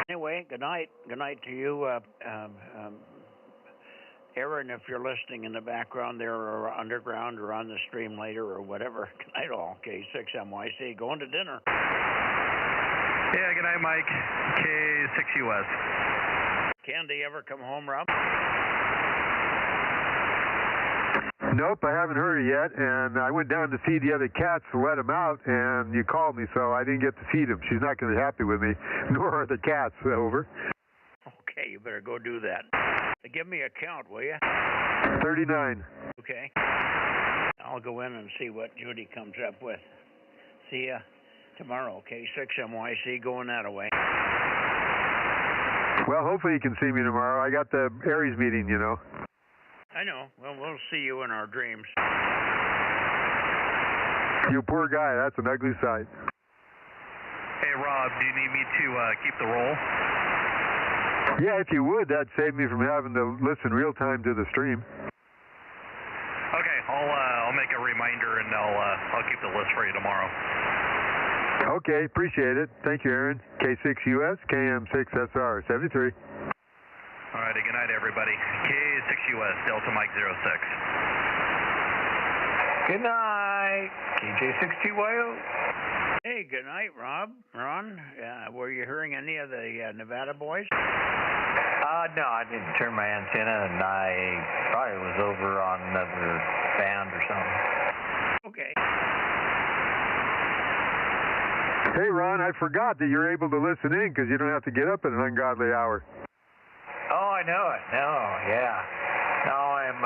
Anyway, good night. Good night to you, Aaron, if you're listening in the background there or underground or on the stream later or whatever. Good night all, K6MYC. Going to dinner. Yeah, good night, Mike. K6US. Candy ever come home, Rob? Nope, I haven't heard her yet, and I went down to feed the other cats to let them out, and you called me, so I didn't get to feed them. She's not going to be happy with me, nor are the cats. Over. Okay, you better go do that. Give me a count, will you? 39. Okay. I'll go in and see what Judy comes up with. See ya tomorrow, K6MYC, going that away. Well, hopefully you can see me tomorrow. I got the Aries meeting, you know. I know. Well, we'll see you in our dreams. You poor guy. That's an ugly sight. Hey, Rob, do you need me to keep the roll? Yeah, if you would, that'd save me from having to listen real time to the stream. Okay, I'll make a reminder and I'll keep the list for you tomorrow. Okay, appreciate it. Thank you, Aaron. K6US, KM6SR, 73. All right, good night, everybody. K6US, Delta Mike 06. Good night, KJ6TYO. Hey, good night, Rob. Ron, were you hearing any of the Nevada boys? No, I didn't turn my antenna, and I probably was over on another band or something. Okay. Hey, Ron, I forgot that you're able to listen in because you don't have to get up at an ungodly hour. Oh, I know it. No, yeah. Now I'm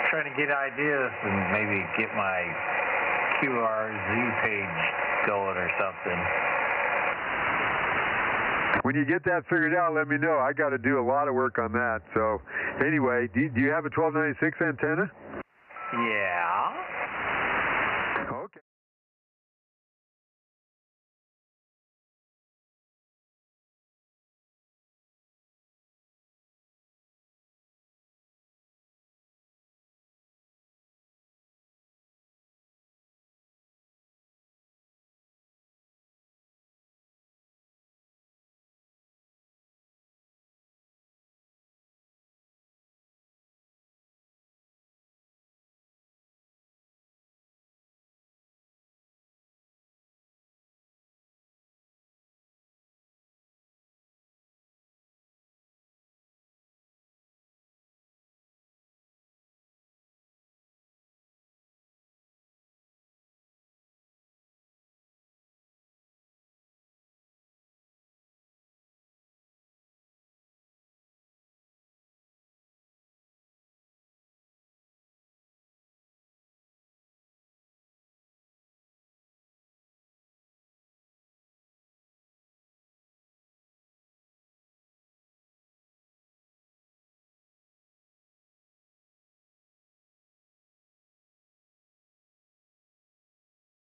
trying to get ideas and maybe get my QRZ page going or something. When you get that figured out, let me know. I got to do a lot of work on that. So, anyway, do you have a 1296 antenna? Yeah,